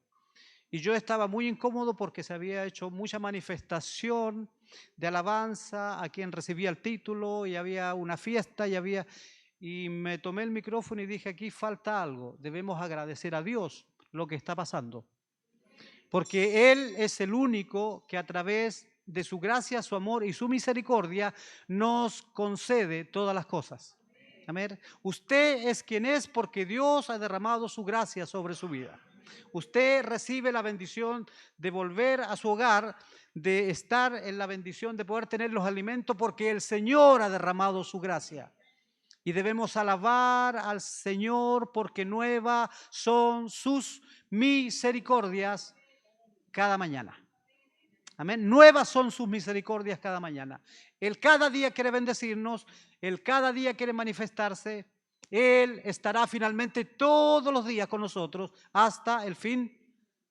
Speaker 1: Y yo estaba muy incómodo porque se había hecho mucha manifestación de alabanza a quien recibía el título y había una fiesta y me tomé el micrófono y dije, aquí falta algo, debemos agradecer a Dios lo que está pasando. Porque Él es el único que a través de su gracia, su amor y su misericordia nos concede todas las cosas. Amén. Usted es quien es porque Dios ha derramado su gracia sobre su vida. Usted recibe la bendición de volver a su hogar, de estar en la bendición de poder tener los alimentos porque el Señor ha derramado su gracia. Y debemos alabar al Señor porque nuevas son sus misericordias cada mañana. Amén. Nuevas son sus misericordias cada mañana. Él cada día quiere bendecirnos, Él cada día quiere manifestarse. Él estará finalmente todos los días con nosotros hasta el fin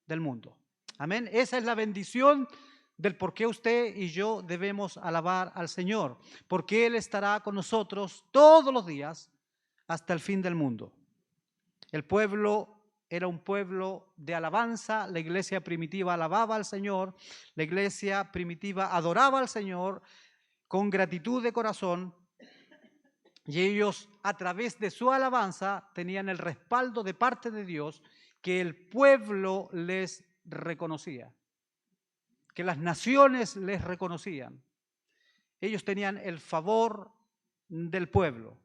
Speaker 1: del mundo. Amén. Esa es la bendición del por qué usted y yo debemos alabar al Señor. Porque Él estará con nosotros todos los días hasta el fin del mundo. El pueblo era un pueblo de alabanza, la iglesia primitiva alababa al Señor, la iglesia primitiva adoraba al Señor con gratitud de corazón y ellos a través de su alabanza tenían el respaldo de parte de Dios que el pueblo les reconocía, que las naciones les reconocían. Ellos tenían el favor del pueblo.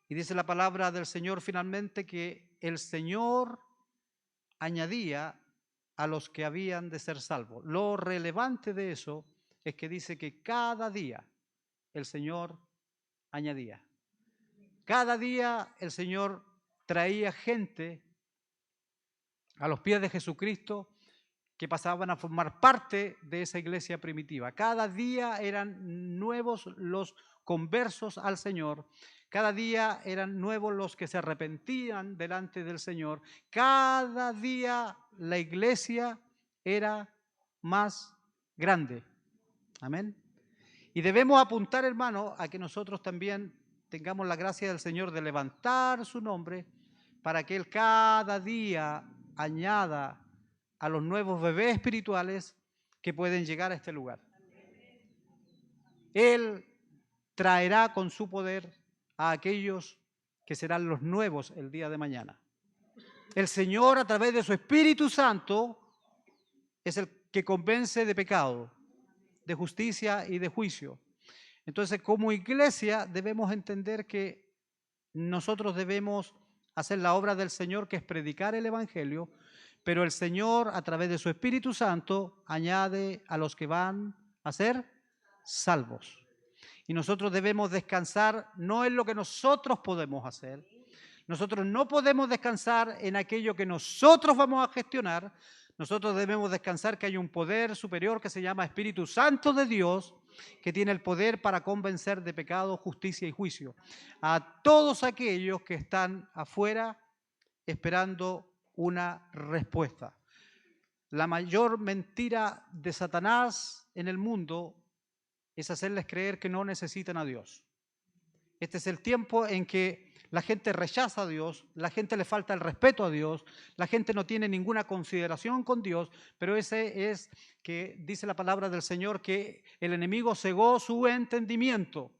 Speaker 1: Y dice la palabra del Señor finalmente que el Señor añadía a los que habían de ser salvos. Lo relevante de eso es que dice que cada día el Señor añadía. Cada día el Señor traía gente a los pies de Jesucristo que pasaban a formar parte de esa iglesia primitiva. Cada día eran nuevos los conversos al Señor. Cada día eran nuevos los que se arrepentían delante del Señor. Cada día la iglesia era más grande. Amén. Y debemos apuntar, hermano, a que nosotros también tengamos la gracia del Señor de levantar su nombre para que Él cada día añada a los nuevos bebés espirituales que pueden llegar a este lugar. Él traerá con su poder a aquellos que serán los nuevos el día de mañana. El Señor, a través de su Espíritu Santo, es el que convence de pecado, de justicia y de juicio. Entonces, como iglesia debemos entender que nosotros debemos hacer la obra del Señor, que es predicar el Evangelio, pero el Señor, a través de su Espíritu Santo, añade a los que van a ser salvos. Y nosotros debemos descansar no en lo que nosotros podemos hacer. Nosotros no podemos descansar en aquello que nosotros vamos a gestionar. Nosotros debemos descansar que hay un poder superior que se llama Espíritu Santo de Dios, que tiene el poder para convencer de pecado, justicia y juicio a todos aquellos que están afuera esperando una respuesta. La mayor mentira de Satanás en el mundo es hacerles creer que no necesitan a Dios. Este es el tiempo en que la gente rechaza a Dios, la gente le falta el respeto a Dios, la gente no tiene ninguna consideración con Dios, pero ese es que dice la palabra del Señor que el enemigo cegó su entendimiento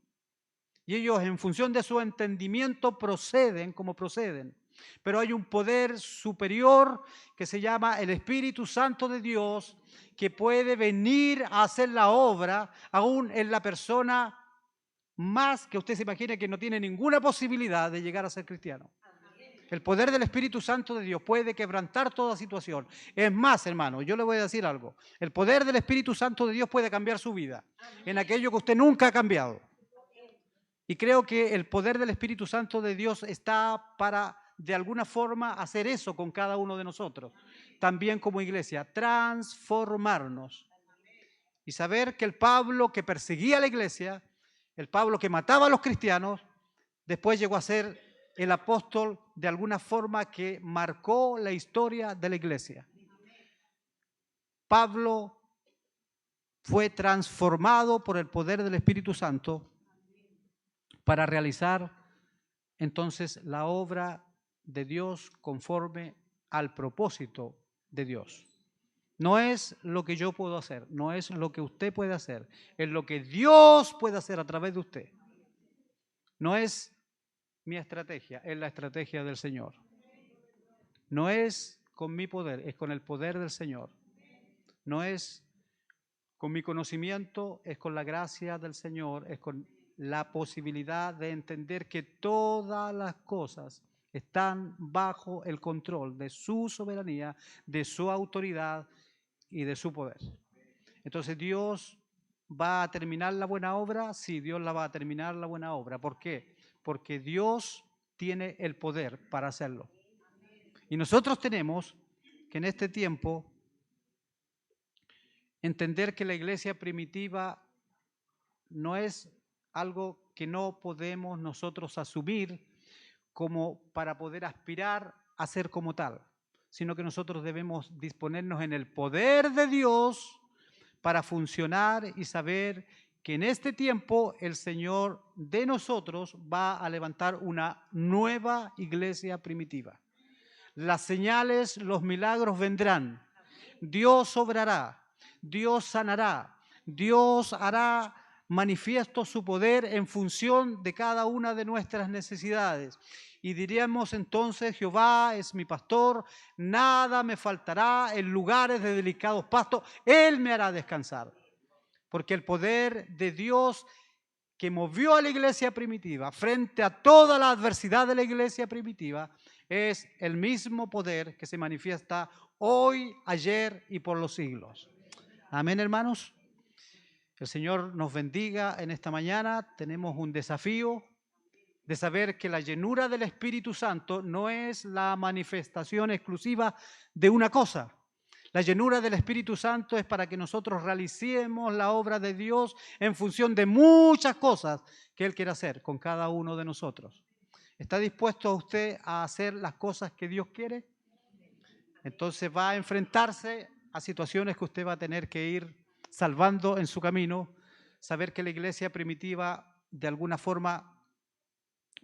Speaker 1: y ellos en función de su entendimiento proceden como proceden. Pero hay un poder superior que se llama el Espíritu Santo de Dios que puede venir a hacer la obra aún en la persona más que usted se imagine que no tiene ninguna posibilidad de llegar a ser cristiano. El poder del Espíritu Santo de Dios puede quebrantar toda situación. Es más, hermano, yo le voy a decir algo. El poder del Espíritu Santo de Dios puede cambiar su vida en aquello que usted nunca ha cambiado. Y creo que el poder del Espíritu Santo de Dios está para, de alguna forma, hacer eso con cada uno de nosotros. También como iglesia, transformarnos. Y saber que el Pablo que perseguía a la iglesia, el Pablo que mataba a los cristianos, después llegó a ser el apóstol de alguna forma que marcó la historia de la iglesia. Pablo fue transformado por el poder del Espíritu Santo para realizar entonces la obra de Dios conforme al propósito de Dios. No es lo que yo puedo hacer, no es lo que usted puede hacer, es lo que Dios puede hacer a través de usted. No es mi estrategia, es la estrategia del Señor. No es con mi poder, es con el poder del Señor. No es con mi conocimiento, es con la gracia del Señor, es con la posibilidad de entender que todas las cosas están bajo el control de su soberanía, de su autoridad y de su poder. Entonces, ¿Dios va a terminar la buena obra? Sí, Dios la va a terminar la buena obra. ¿Por qué? Porque Dios tiene el poder para hacerlo. Y nosotros tenemos que en este tiempo entender que la iglesia primitiva no es algo que no podemos nosotros asumir como para poder aspirar a ser como tal, sino que nosotros debemos disponernos en el poder de Dios para funcionar y saber que en este tiempo el Señor de nosotros va a levantar una nueva iglesia primitiva. Las señales, los milagros vendrán. Dios obrará, Dios sanará, Dios hará manifiesto su poder en función de cada una de nuestras necesidades. Y diríamos entonces, Jehová es mi pastor, nada me faltará, en lugares de delicados pastos, Él me hará descansar. Porque el poder de Dios que movió a la iglesia primitiva frente a toda la adversidad de la iglesia primitiva es el mismo poder que se manifiesta hoy, ayer y por los siglos. Amén, hermanos. El Señor nos bendiga en esta mañana. Tenemos un desafío de saber que la llenura del Espíritu Santo no es la manifestación exclusiva de una cosa. La llenura del Espíritu Santo es para que nosotros realicemos la obra de Dios en función de muchas cosas que Él quiere hacer con cada uno de nosotros. ¿Está dispuesto usted a hacer las cosas que Dios quiere? Entonces va a enfrentarse a situaciones que usted va a tener que ir salvando en su camino. Saber que la iglesia primitiva de alguna forma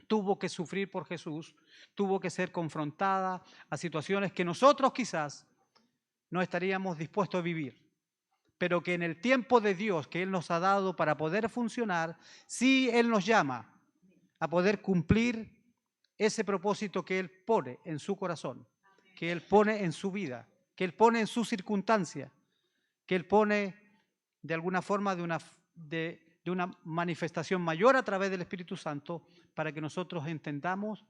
Speaker 1: tuvo que sufrir por Jesús, tuvo que ser confrontada a situaciones que nosotros quizás no estaríamos dispuestos a vivir, pero que en el tiempo de Dios que Él nos ha dado para poder funcionar, sí Él nos llama a poder cumplir ese propósito que Él pone en su corazón, que Él pone en su vida, que Él pone en su circunstancia, que Él pone de alguna forma de una manifestación mayor a través del Espíritu Santo para que nosotros entendamos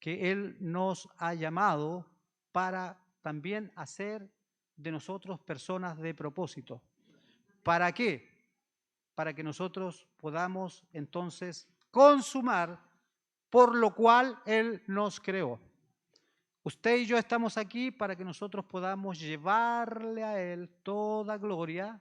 Speaker 1: que Él nos ha llamado para también hacer de nosotros personas de propósito. ¿Para qué? Para que nosotros podamos entonces consumar por lo cual Él nos creó. Usted y yo estamos aquí para que nosotros podamos llevarle a Él toda gloria,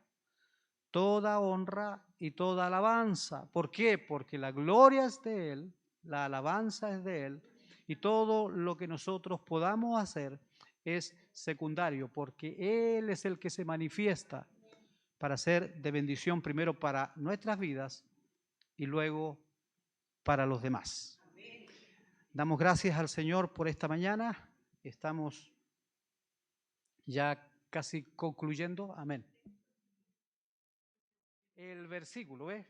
Speaker 1: toda honra y toda alabanza. ¿Por qué? Porque la gloria es de Él, la alabanza es de Él y todo lo que nosotros podamos hacer es secundario, porque Él es el que se manifiesta para ser de bendición primero para nuestras vidas y luego para los demás. Damos gracias al Señor por esta mañana. Estamos ya casi concluyendo. Amén. El versículo, ¿ves?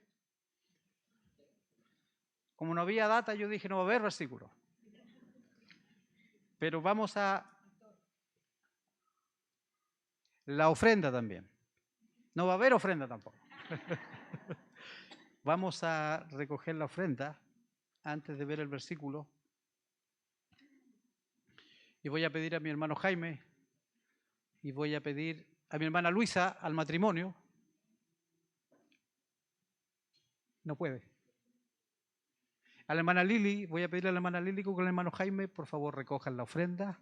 Speaker 1: Como no había data, yo dije no va a haber versículo. Pero vamos a la ofrenda también. No va a haber ofrenda tampoco. Vamos a recoger la ofrenda antes de ver el versículo. Y voy a pedir a mi hermano Jaime y voy a pedir a mi hermana Luisa al matrimonio. No puede. A la hermana Lili, voy a pedirle a la hermana Lili con el hermano Jaime, por favor recojan la ofrenda.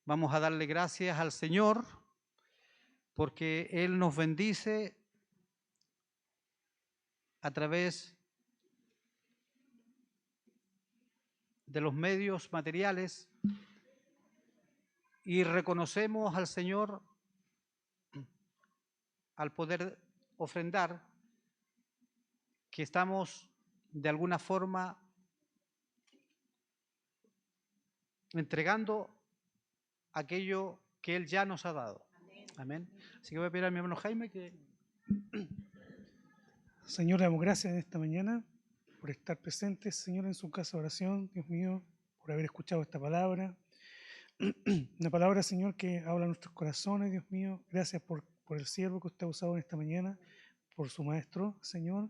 Speaker 1: Vamos a darle gracias al Señor porque Él nos bendice a través de los medios materiales y reconocemos al Señor al poder ofrendar que estamos de alguna forma entregando aquello que Él ya nos ha dado. Amén. Así que voy a pedir a mi hermano Jaime que...
Speaker 3: Señor, damos gracias en esta mañana por estar presentes, Señor, en su casa de oración, Dios mío, por haber escuchado esta palabra. Una palabra, Señor, que habla a nuestros corazones, Dios mío. Gracias por el siervo que usted ha usado en esta mañana, por su maestro, Señor.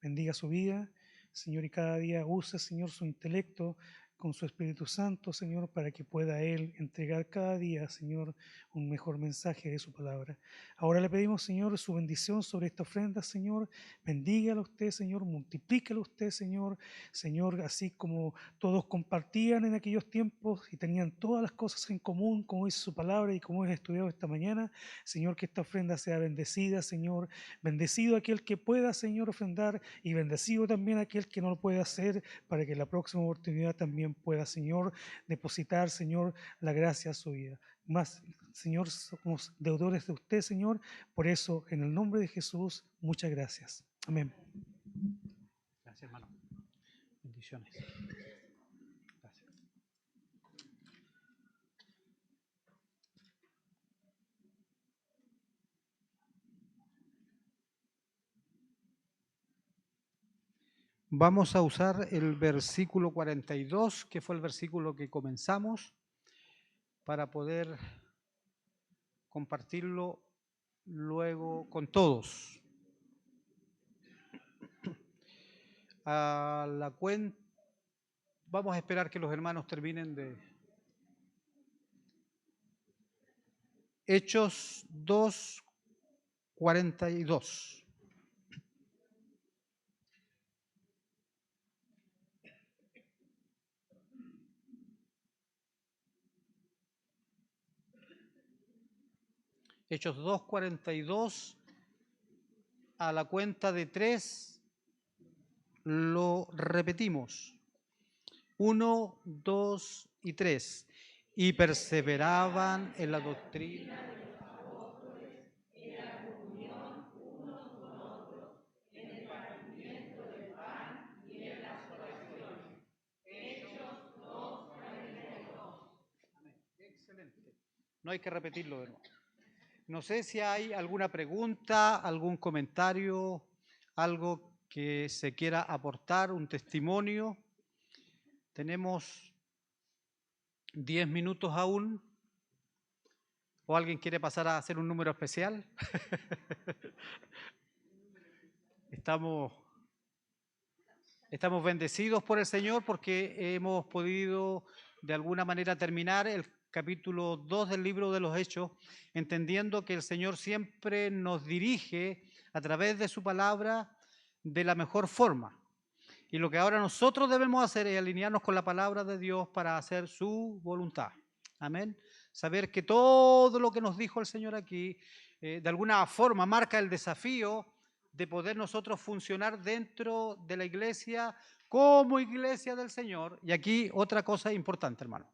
Speaker 3: Bendiga su vida, Señor, y cada día use, Señor, su intelecto con su Espíritu Santo, Señor, para que pueda Él entregar cada día, Señor, un mejor mensaje de su palabra. Ahora le pedimos, Señor, su bendición sobre esta ofrenda, Señor. Bendígala usted, Señor, multiplícala usted, Señor. Señor, así como todos compartían en aquellos tiempos y tenían todas las cosas en común, como dice su palabra y como hemos estudiado esta mañana, Señor, que esta ofrenda sea bendecida, Señor. Bendecido aquel que pueda, Señor, ofrendar y bendecido también aquel que no lo puede hacer, para que la próxima oportunidad también pueda, Señor, depositar, Señor, la gracia a su vida. Más, Señor, somos deudores de usted, Señor. Por eso, en el nombre de Jesús, muchas gracias. Amén.
Speaker 1: Gracias, hermano. Bendiciones. Gracias. Vamos a usar el versículo 42, que fue el versículo que comenzamos, para poder compartirlo luego con todos. A la cuenta, vamos a esperar que los hermanos terminen de Hechos 2:42. Hechos 2:42, a la cuenta de 3 lo repetimos. 1, 2 y 3. Y perseveraban en la doctrina. Excelente. No hay que repetirlo de nuevo. No sé si hay alguna pregunta, algún comentario, algo que se quiera aportar, un testimonio. Tenemos 10 minutos aún. ¿O alguien quiere pasar a hacer un número especial? Estamos bendecidos por el Señor porque hemos podido de alguna manera terminar el capítulo 2 del libro de los Hechos, entendiendo que el Señor siempre nos dirige a través de su palabra de la mejor forma. Y lo que ahora nosotros debemos hacer es alinearnos con la palabra de Dios para hacer su voluntad. Amén. Saber que todo lo que nos dijo el Señor aquí, de alguna forma marca el desafío de poder nosotros funcionar dentro de la iglesia como iglesia del Señor. Y aquí otra cosa importante, hermano,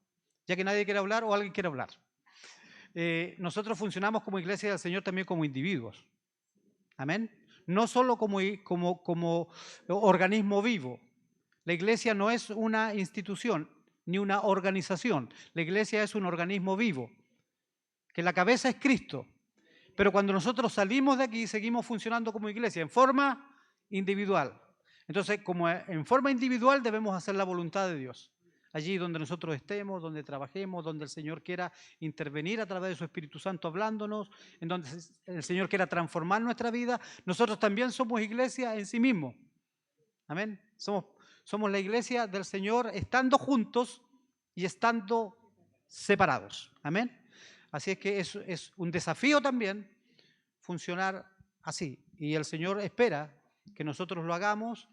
Speaker 1: ya que nadie quiere hablar o alguien quiere hablar. Nosotros funcionamos como iglesia del Señor también como individuos. Amén. No solo como organismo vivo. La iglesia no es una institución ni una organización. La iglesia es un organismo vivo, que la cabeza es Cristo. Pero cuando nosotros salimos de aquí, seguimos funcionando como iglesia en forma individual. Entonces, como en forma individual debemos hacer la voluntad de Dios. Allí donde nosotros estemos, donde trabajemos, donde el Señor quiera intervenir a través de su Espíritu Santo hablándonos, en donde el Señor quiera transformar nuestra vida, nosotros también somos iglesia en sí mismos. Amén. Somos la iglesia del Señor estando juntos y estando separados. Amén. Así es que es un desafío también funcionar así. Y el Señor espera que nosotros lo hagamos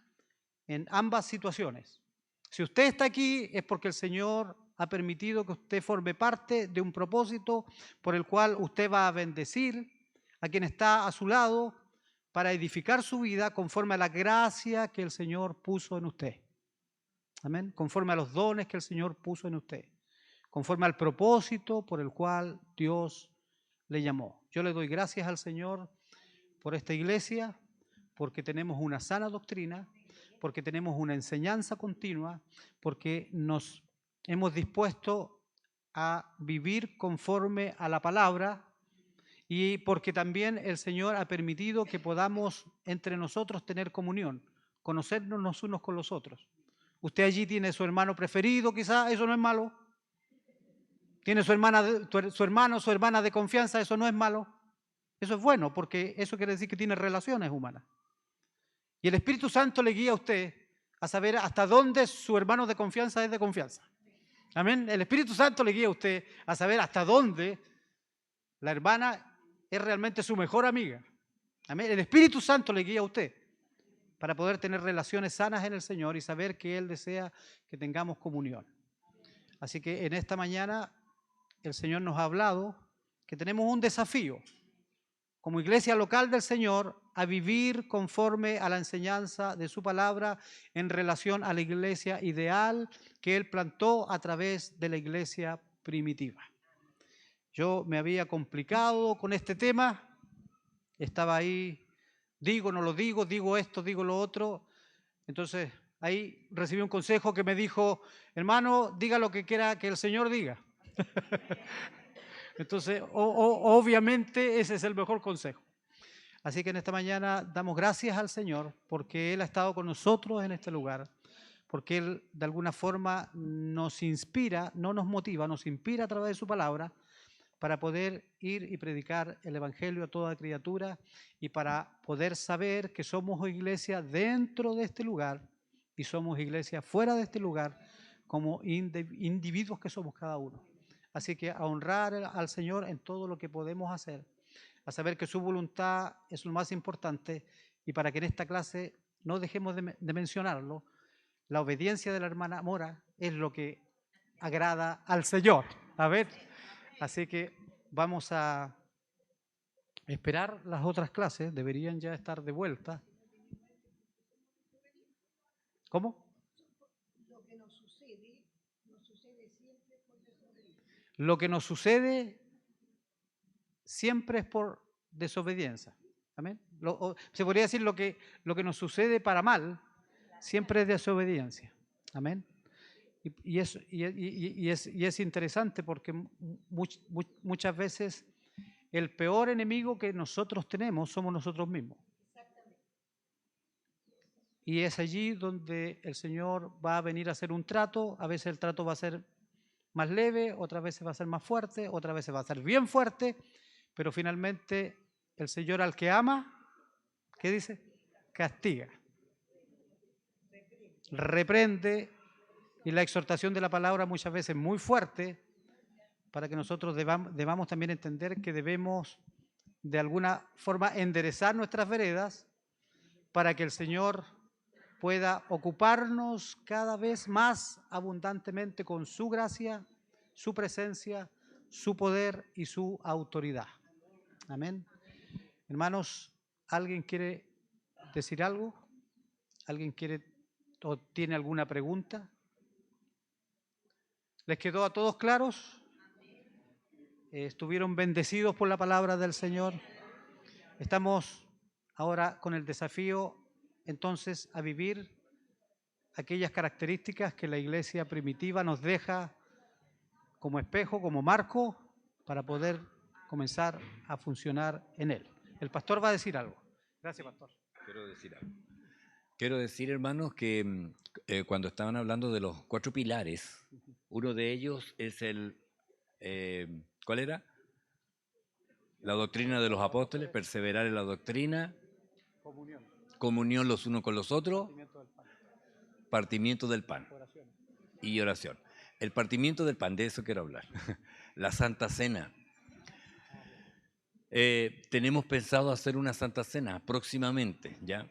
Speaker 1: en ambas situaciones. Si usted está aquí es porque el Señor ha permitido que usted forme parte de un propósito por el cual usted va a bendecir a quien está a su lado para edificar su vida conforme a la gracia que el Señor puso en usted. Amén. Conforme a los dones que el Señor puso en usted. Conforme al propósito por el cual Dios le llamó. Yo le doy gracias al Señor por esta iglesia, porque tenemos una sana doctrina, porque tenemos una enseñanza continua, porque nos hemos dispuesto a vivir conforme a la palabra y porque también el Señor ha permitido que podamos entre nosotros tener comunión, conocernos los unos con los otros. Usted allí tiene su hermano preferido, quizás, eso no es malo. Tiene su hermano, su hermana de confianza, eso no es malo. Eso es bueno, porque eso quiere decir que tiene relaciones humanas. Y el Espíritu Santo le guía a usted a saber hasta dónde su hermano de confianza es de confianza. Amén. El Espíritu Santo le guía a usted a saber hasta dónde la hermana es realmente su mejor amiga. Amén. El Espíritu Santo le guía a usted para poder tener relaciones sanas en el Señor y saber que Él desea que tengamos comunión. Así que en esta mañana el Señor nos ha hablado que tenemos un desafío como iglesia local del Señor a vivir conforme a la enseñanza de su palabra en relación a la iglesia ideal que Él plantó a través de la iglesia primitiva. Yo me había complicado con este tema, estaba ahí, digo, no lo digo, digo esto, digo lo otro. Entonces ahí recibí un consejo que me dijo, hermano, diga lo que quiera que el Señor diga. Entonces, obviamente ese es el mejor consejo. Así que en esta mañana damos gracias al Señor porque Él ha estado con nosotros en este lugar, porque Él de alguna forma nos inspira, no nos motiva, nos inspira a través de su palabra para poder ir y predicar el Evangelio a toda criatura y para poder saber que somos iglesia dentro de este lugar y somos iglesia fuera de este lugar como individuos que somos cada uno. Así que a honrar al Señor en todo lo que podemos hacer, a saber que su voluntad es lo más importante y para que en esta clase no dejemos de mencionarlo, la obediencia de la hermana Mora es lo que agrada al Señor. A ver, así que vamos a Esperar las otras clases, deberían ya estar de vuelta. ¿Cómo?
Speaker 4: Lo que nos sucede siempre por desobediencia.
Speaker 1: Lo que nos sucede siempre es por desobediencia. ¿Amén? Se podría decir lo que nos sucede para mal, siempre es desobediencia. Amén. Y es interesante porque muchas veces el peor enemigo que nosotros tenemos somos nosotros mismos. Y es allí donde el Señor va a venir a hacer un trato. A veces el trato va a ser más leve, otras veces va a ser más fuerte, otras veces va a ser bien fuerte, pero finalmente el Señor al que ama, ¿qué dice? Castiga. Reprende, y la exhortación de la palabra muchas veces es muy fuerte para que nosotros debamos también entender que debemos de alguna forma enderezar nuestras veredas para que el Señor pueda ocuparnos cada vez más abundantemente con su gracia, su presencia, su poder y su autoridad. Amén. Hermanos, ¿alguien quiere decir algo? ¿Alguien quiere o tiene alguna pregunta? ¿Les quedó a todos claros? ¿Estuvieron bendecidos por la palabra del Señor? Estamos ahora con el desafío entonces a vivir aquellas características que la iglesia primitiva nos deja como espejo, como marco, para poder comenzar a funcionar en él. El pastor va a decir algo. Gracias, pastor.
Speaker 5: Quiero decir algo. Quiero decir, hermanos, que cuando estaban hablando de los 4 pilares, uno de ellos es el, ¿cuál era? La doctrina de los apóstoles, perseverar en la doctrina, comunión los unos con los otros, partimiento del pan y oración. El partimiento del pan, de eso quiero hablar. La Santa Cena. Tenemos pensado hacer una Santa Cena próximamente, ¿ya?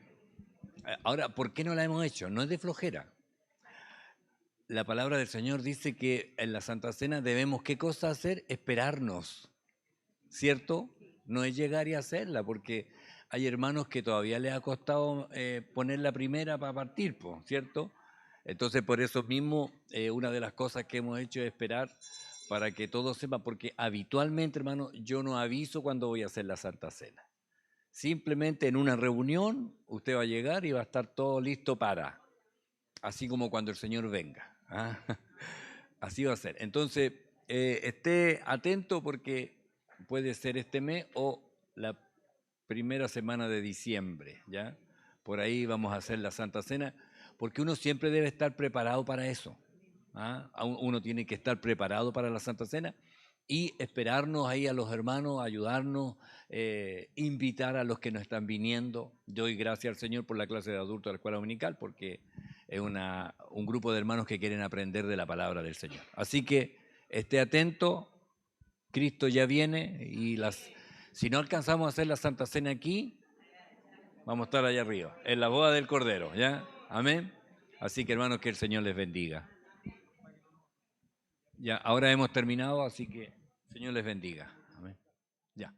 Speaker 5: Ahora, ¿por qué no la hemos hecho? No es de flojera. La palabra del Señor dice que en la Santa Cena debemos, ¿qué cosa hacer? Esperarnos, ¿cierto? No es llegar y hacerla, porque hay hermanos que todavía les ha costado poner la primera para partir, ¿cierto? Entonces, por eso mismo, una de las cosas que hemos hecho es esperar para que todos sepan, porque habitualmente, hermano, yo no aviso cuando voy a hacer la Santa Cena. Simplemente en una reunión usted va a llegar y va a estar todo listo para, así como cuando el Señor venga. ¿Ah? Así va a ser. Entonces, esté atento porque puede ser este mes o la primera semana de diciembre, ¿ya? Por ahí vamos a hacer la Santa Cena, porque uno siempre debe estar preparado para eso. ¿Ah? Uno tiene que estar preparado para la Santa Cena y esperarnos ahí a los hermanos, ayudarnos, invitar a los que nos están viniendo. Doy gracias al Señor por la clase de adultos de la escuela dominical, porque es un grupo de hermanos que quieren aprender de la palabra del Señor. Así que esté atento, Cristo ya viene y si no alcanzamos a hacer la Santa Cena aquí, vamos a estar allá arriba, en la boda del Cordero, ¿ya? Amén. Así que hermanos, que el Señor les bendiga. Ya, ahora hemos terminado, así que el Señor les bendiga. Amén. Ya.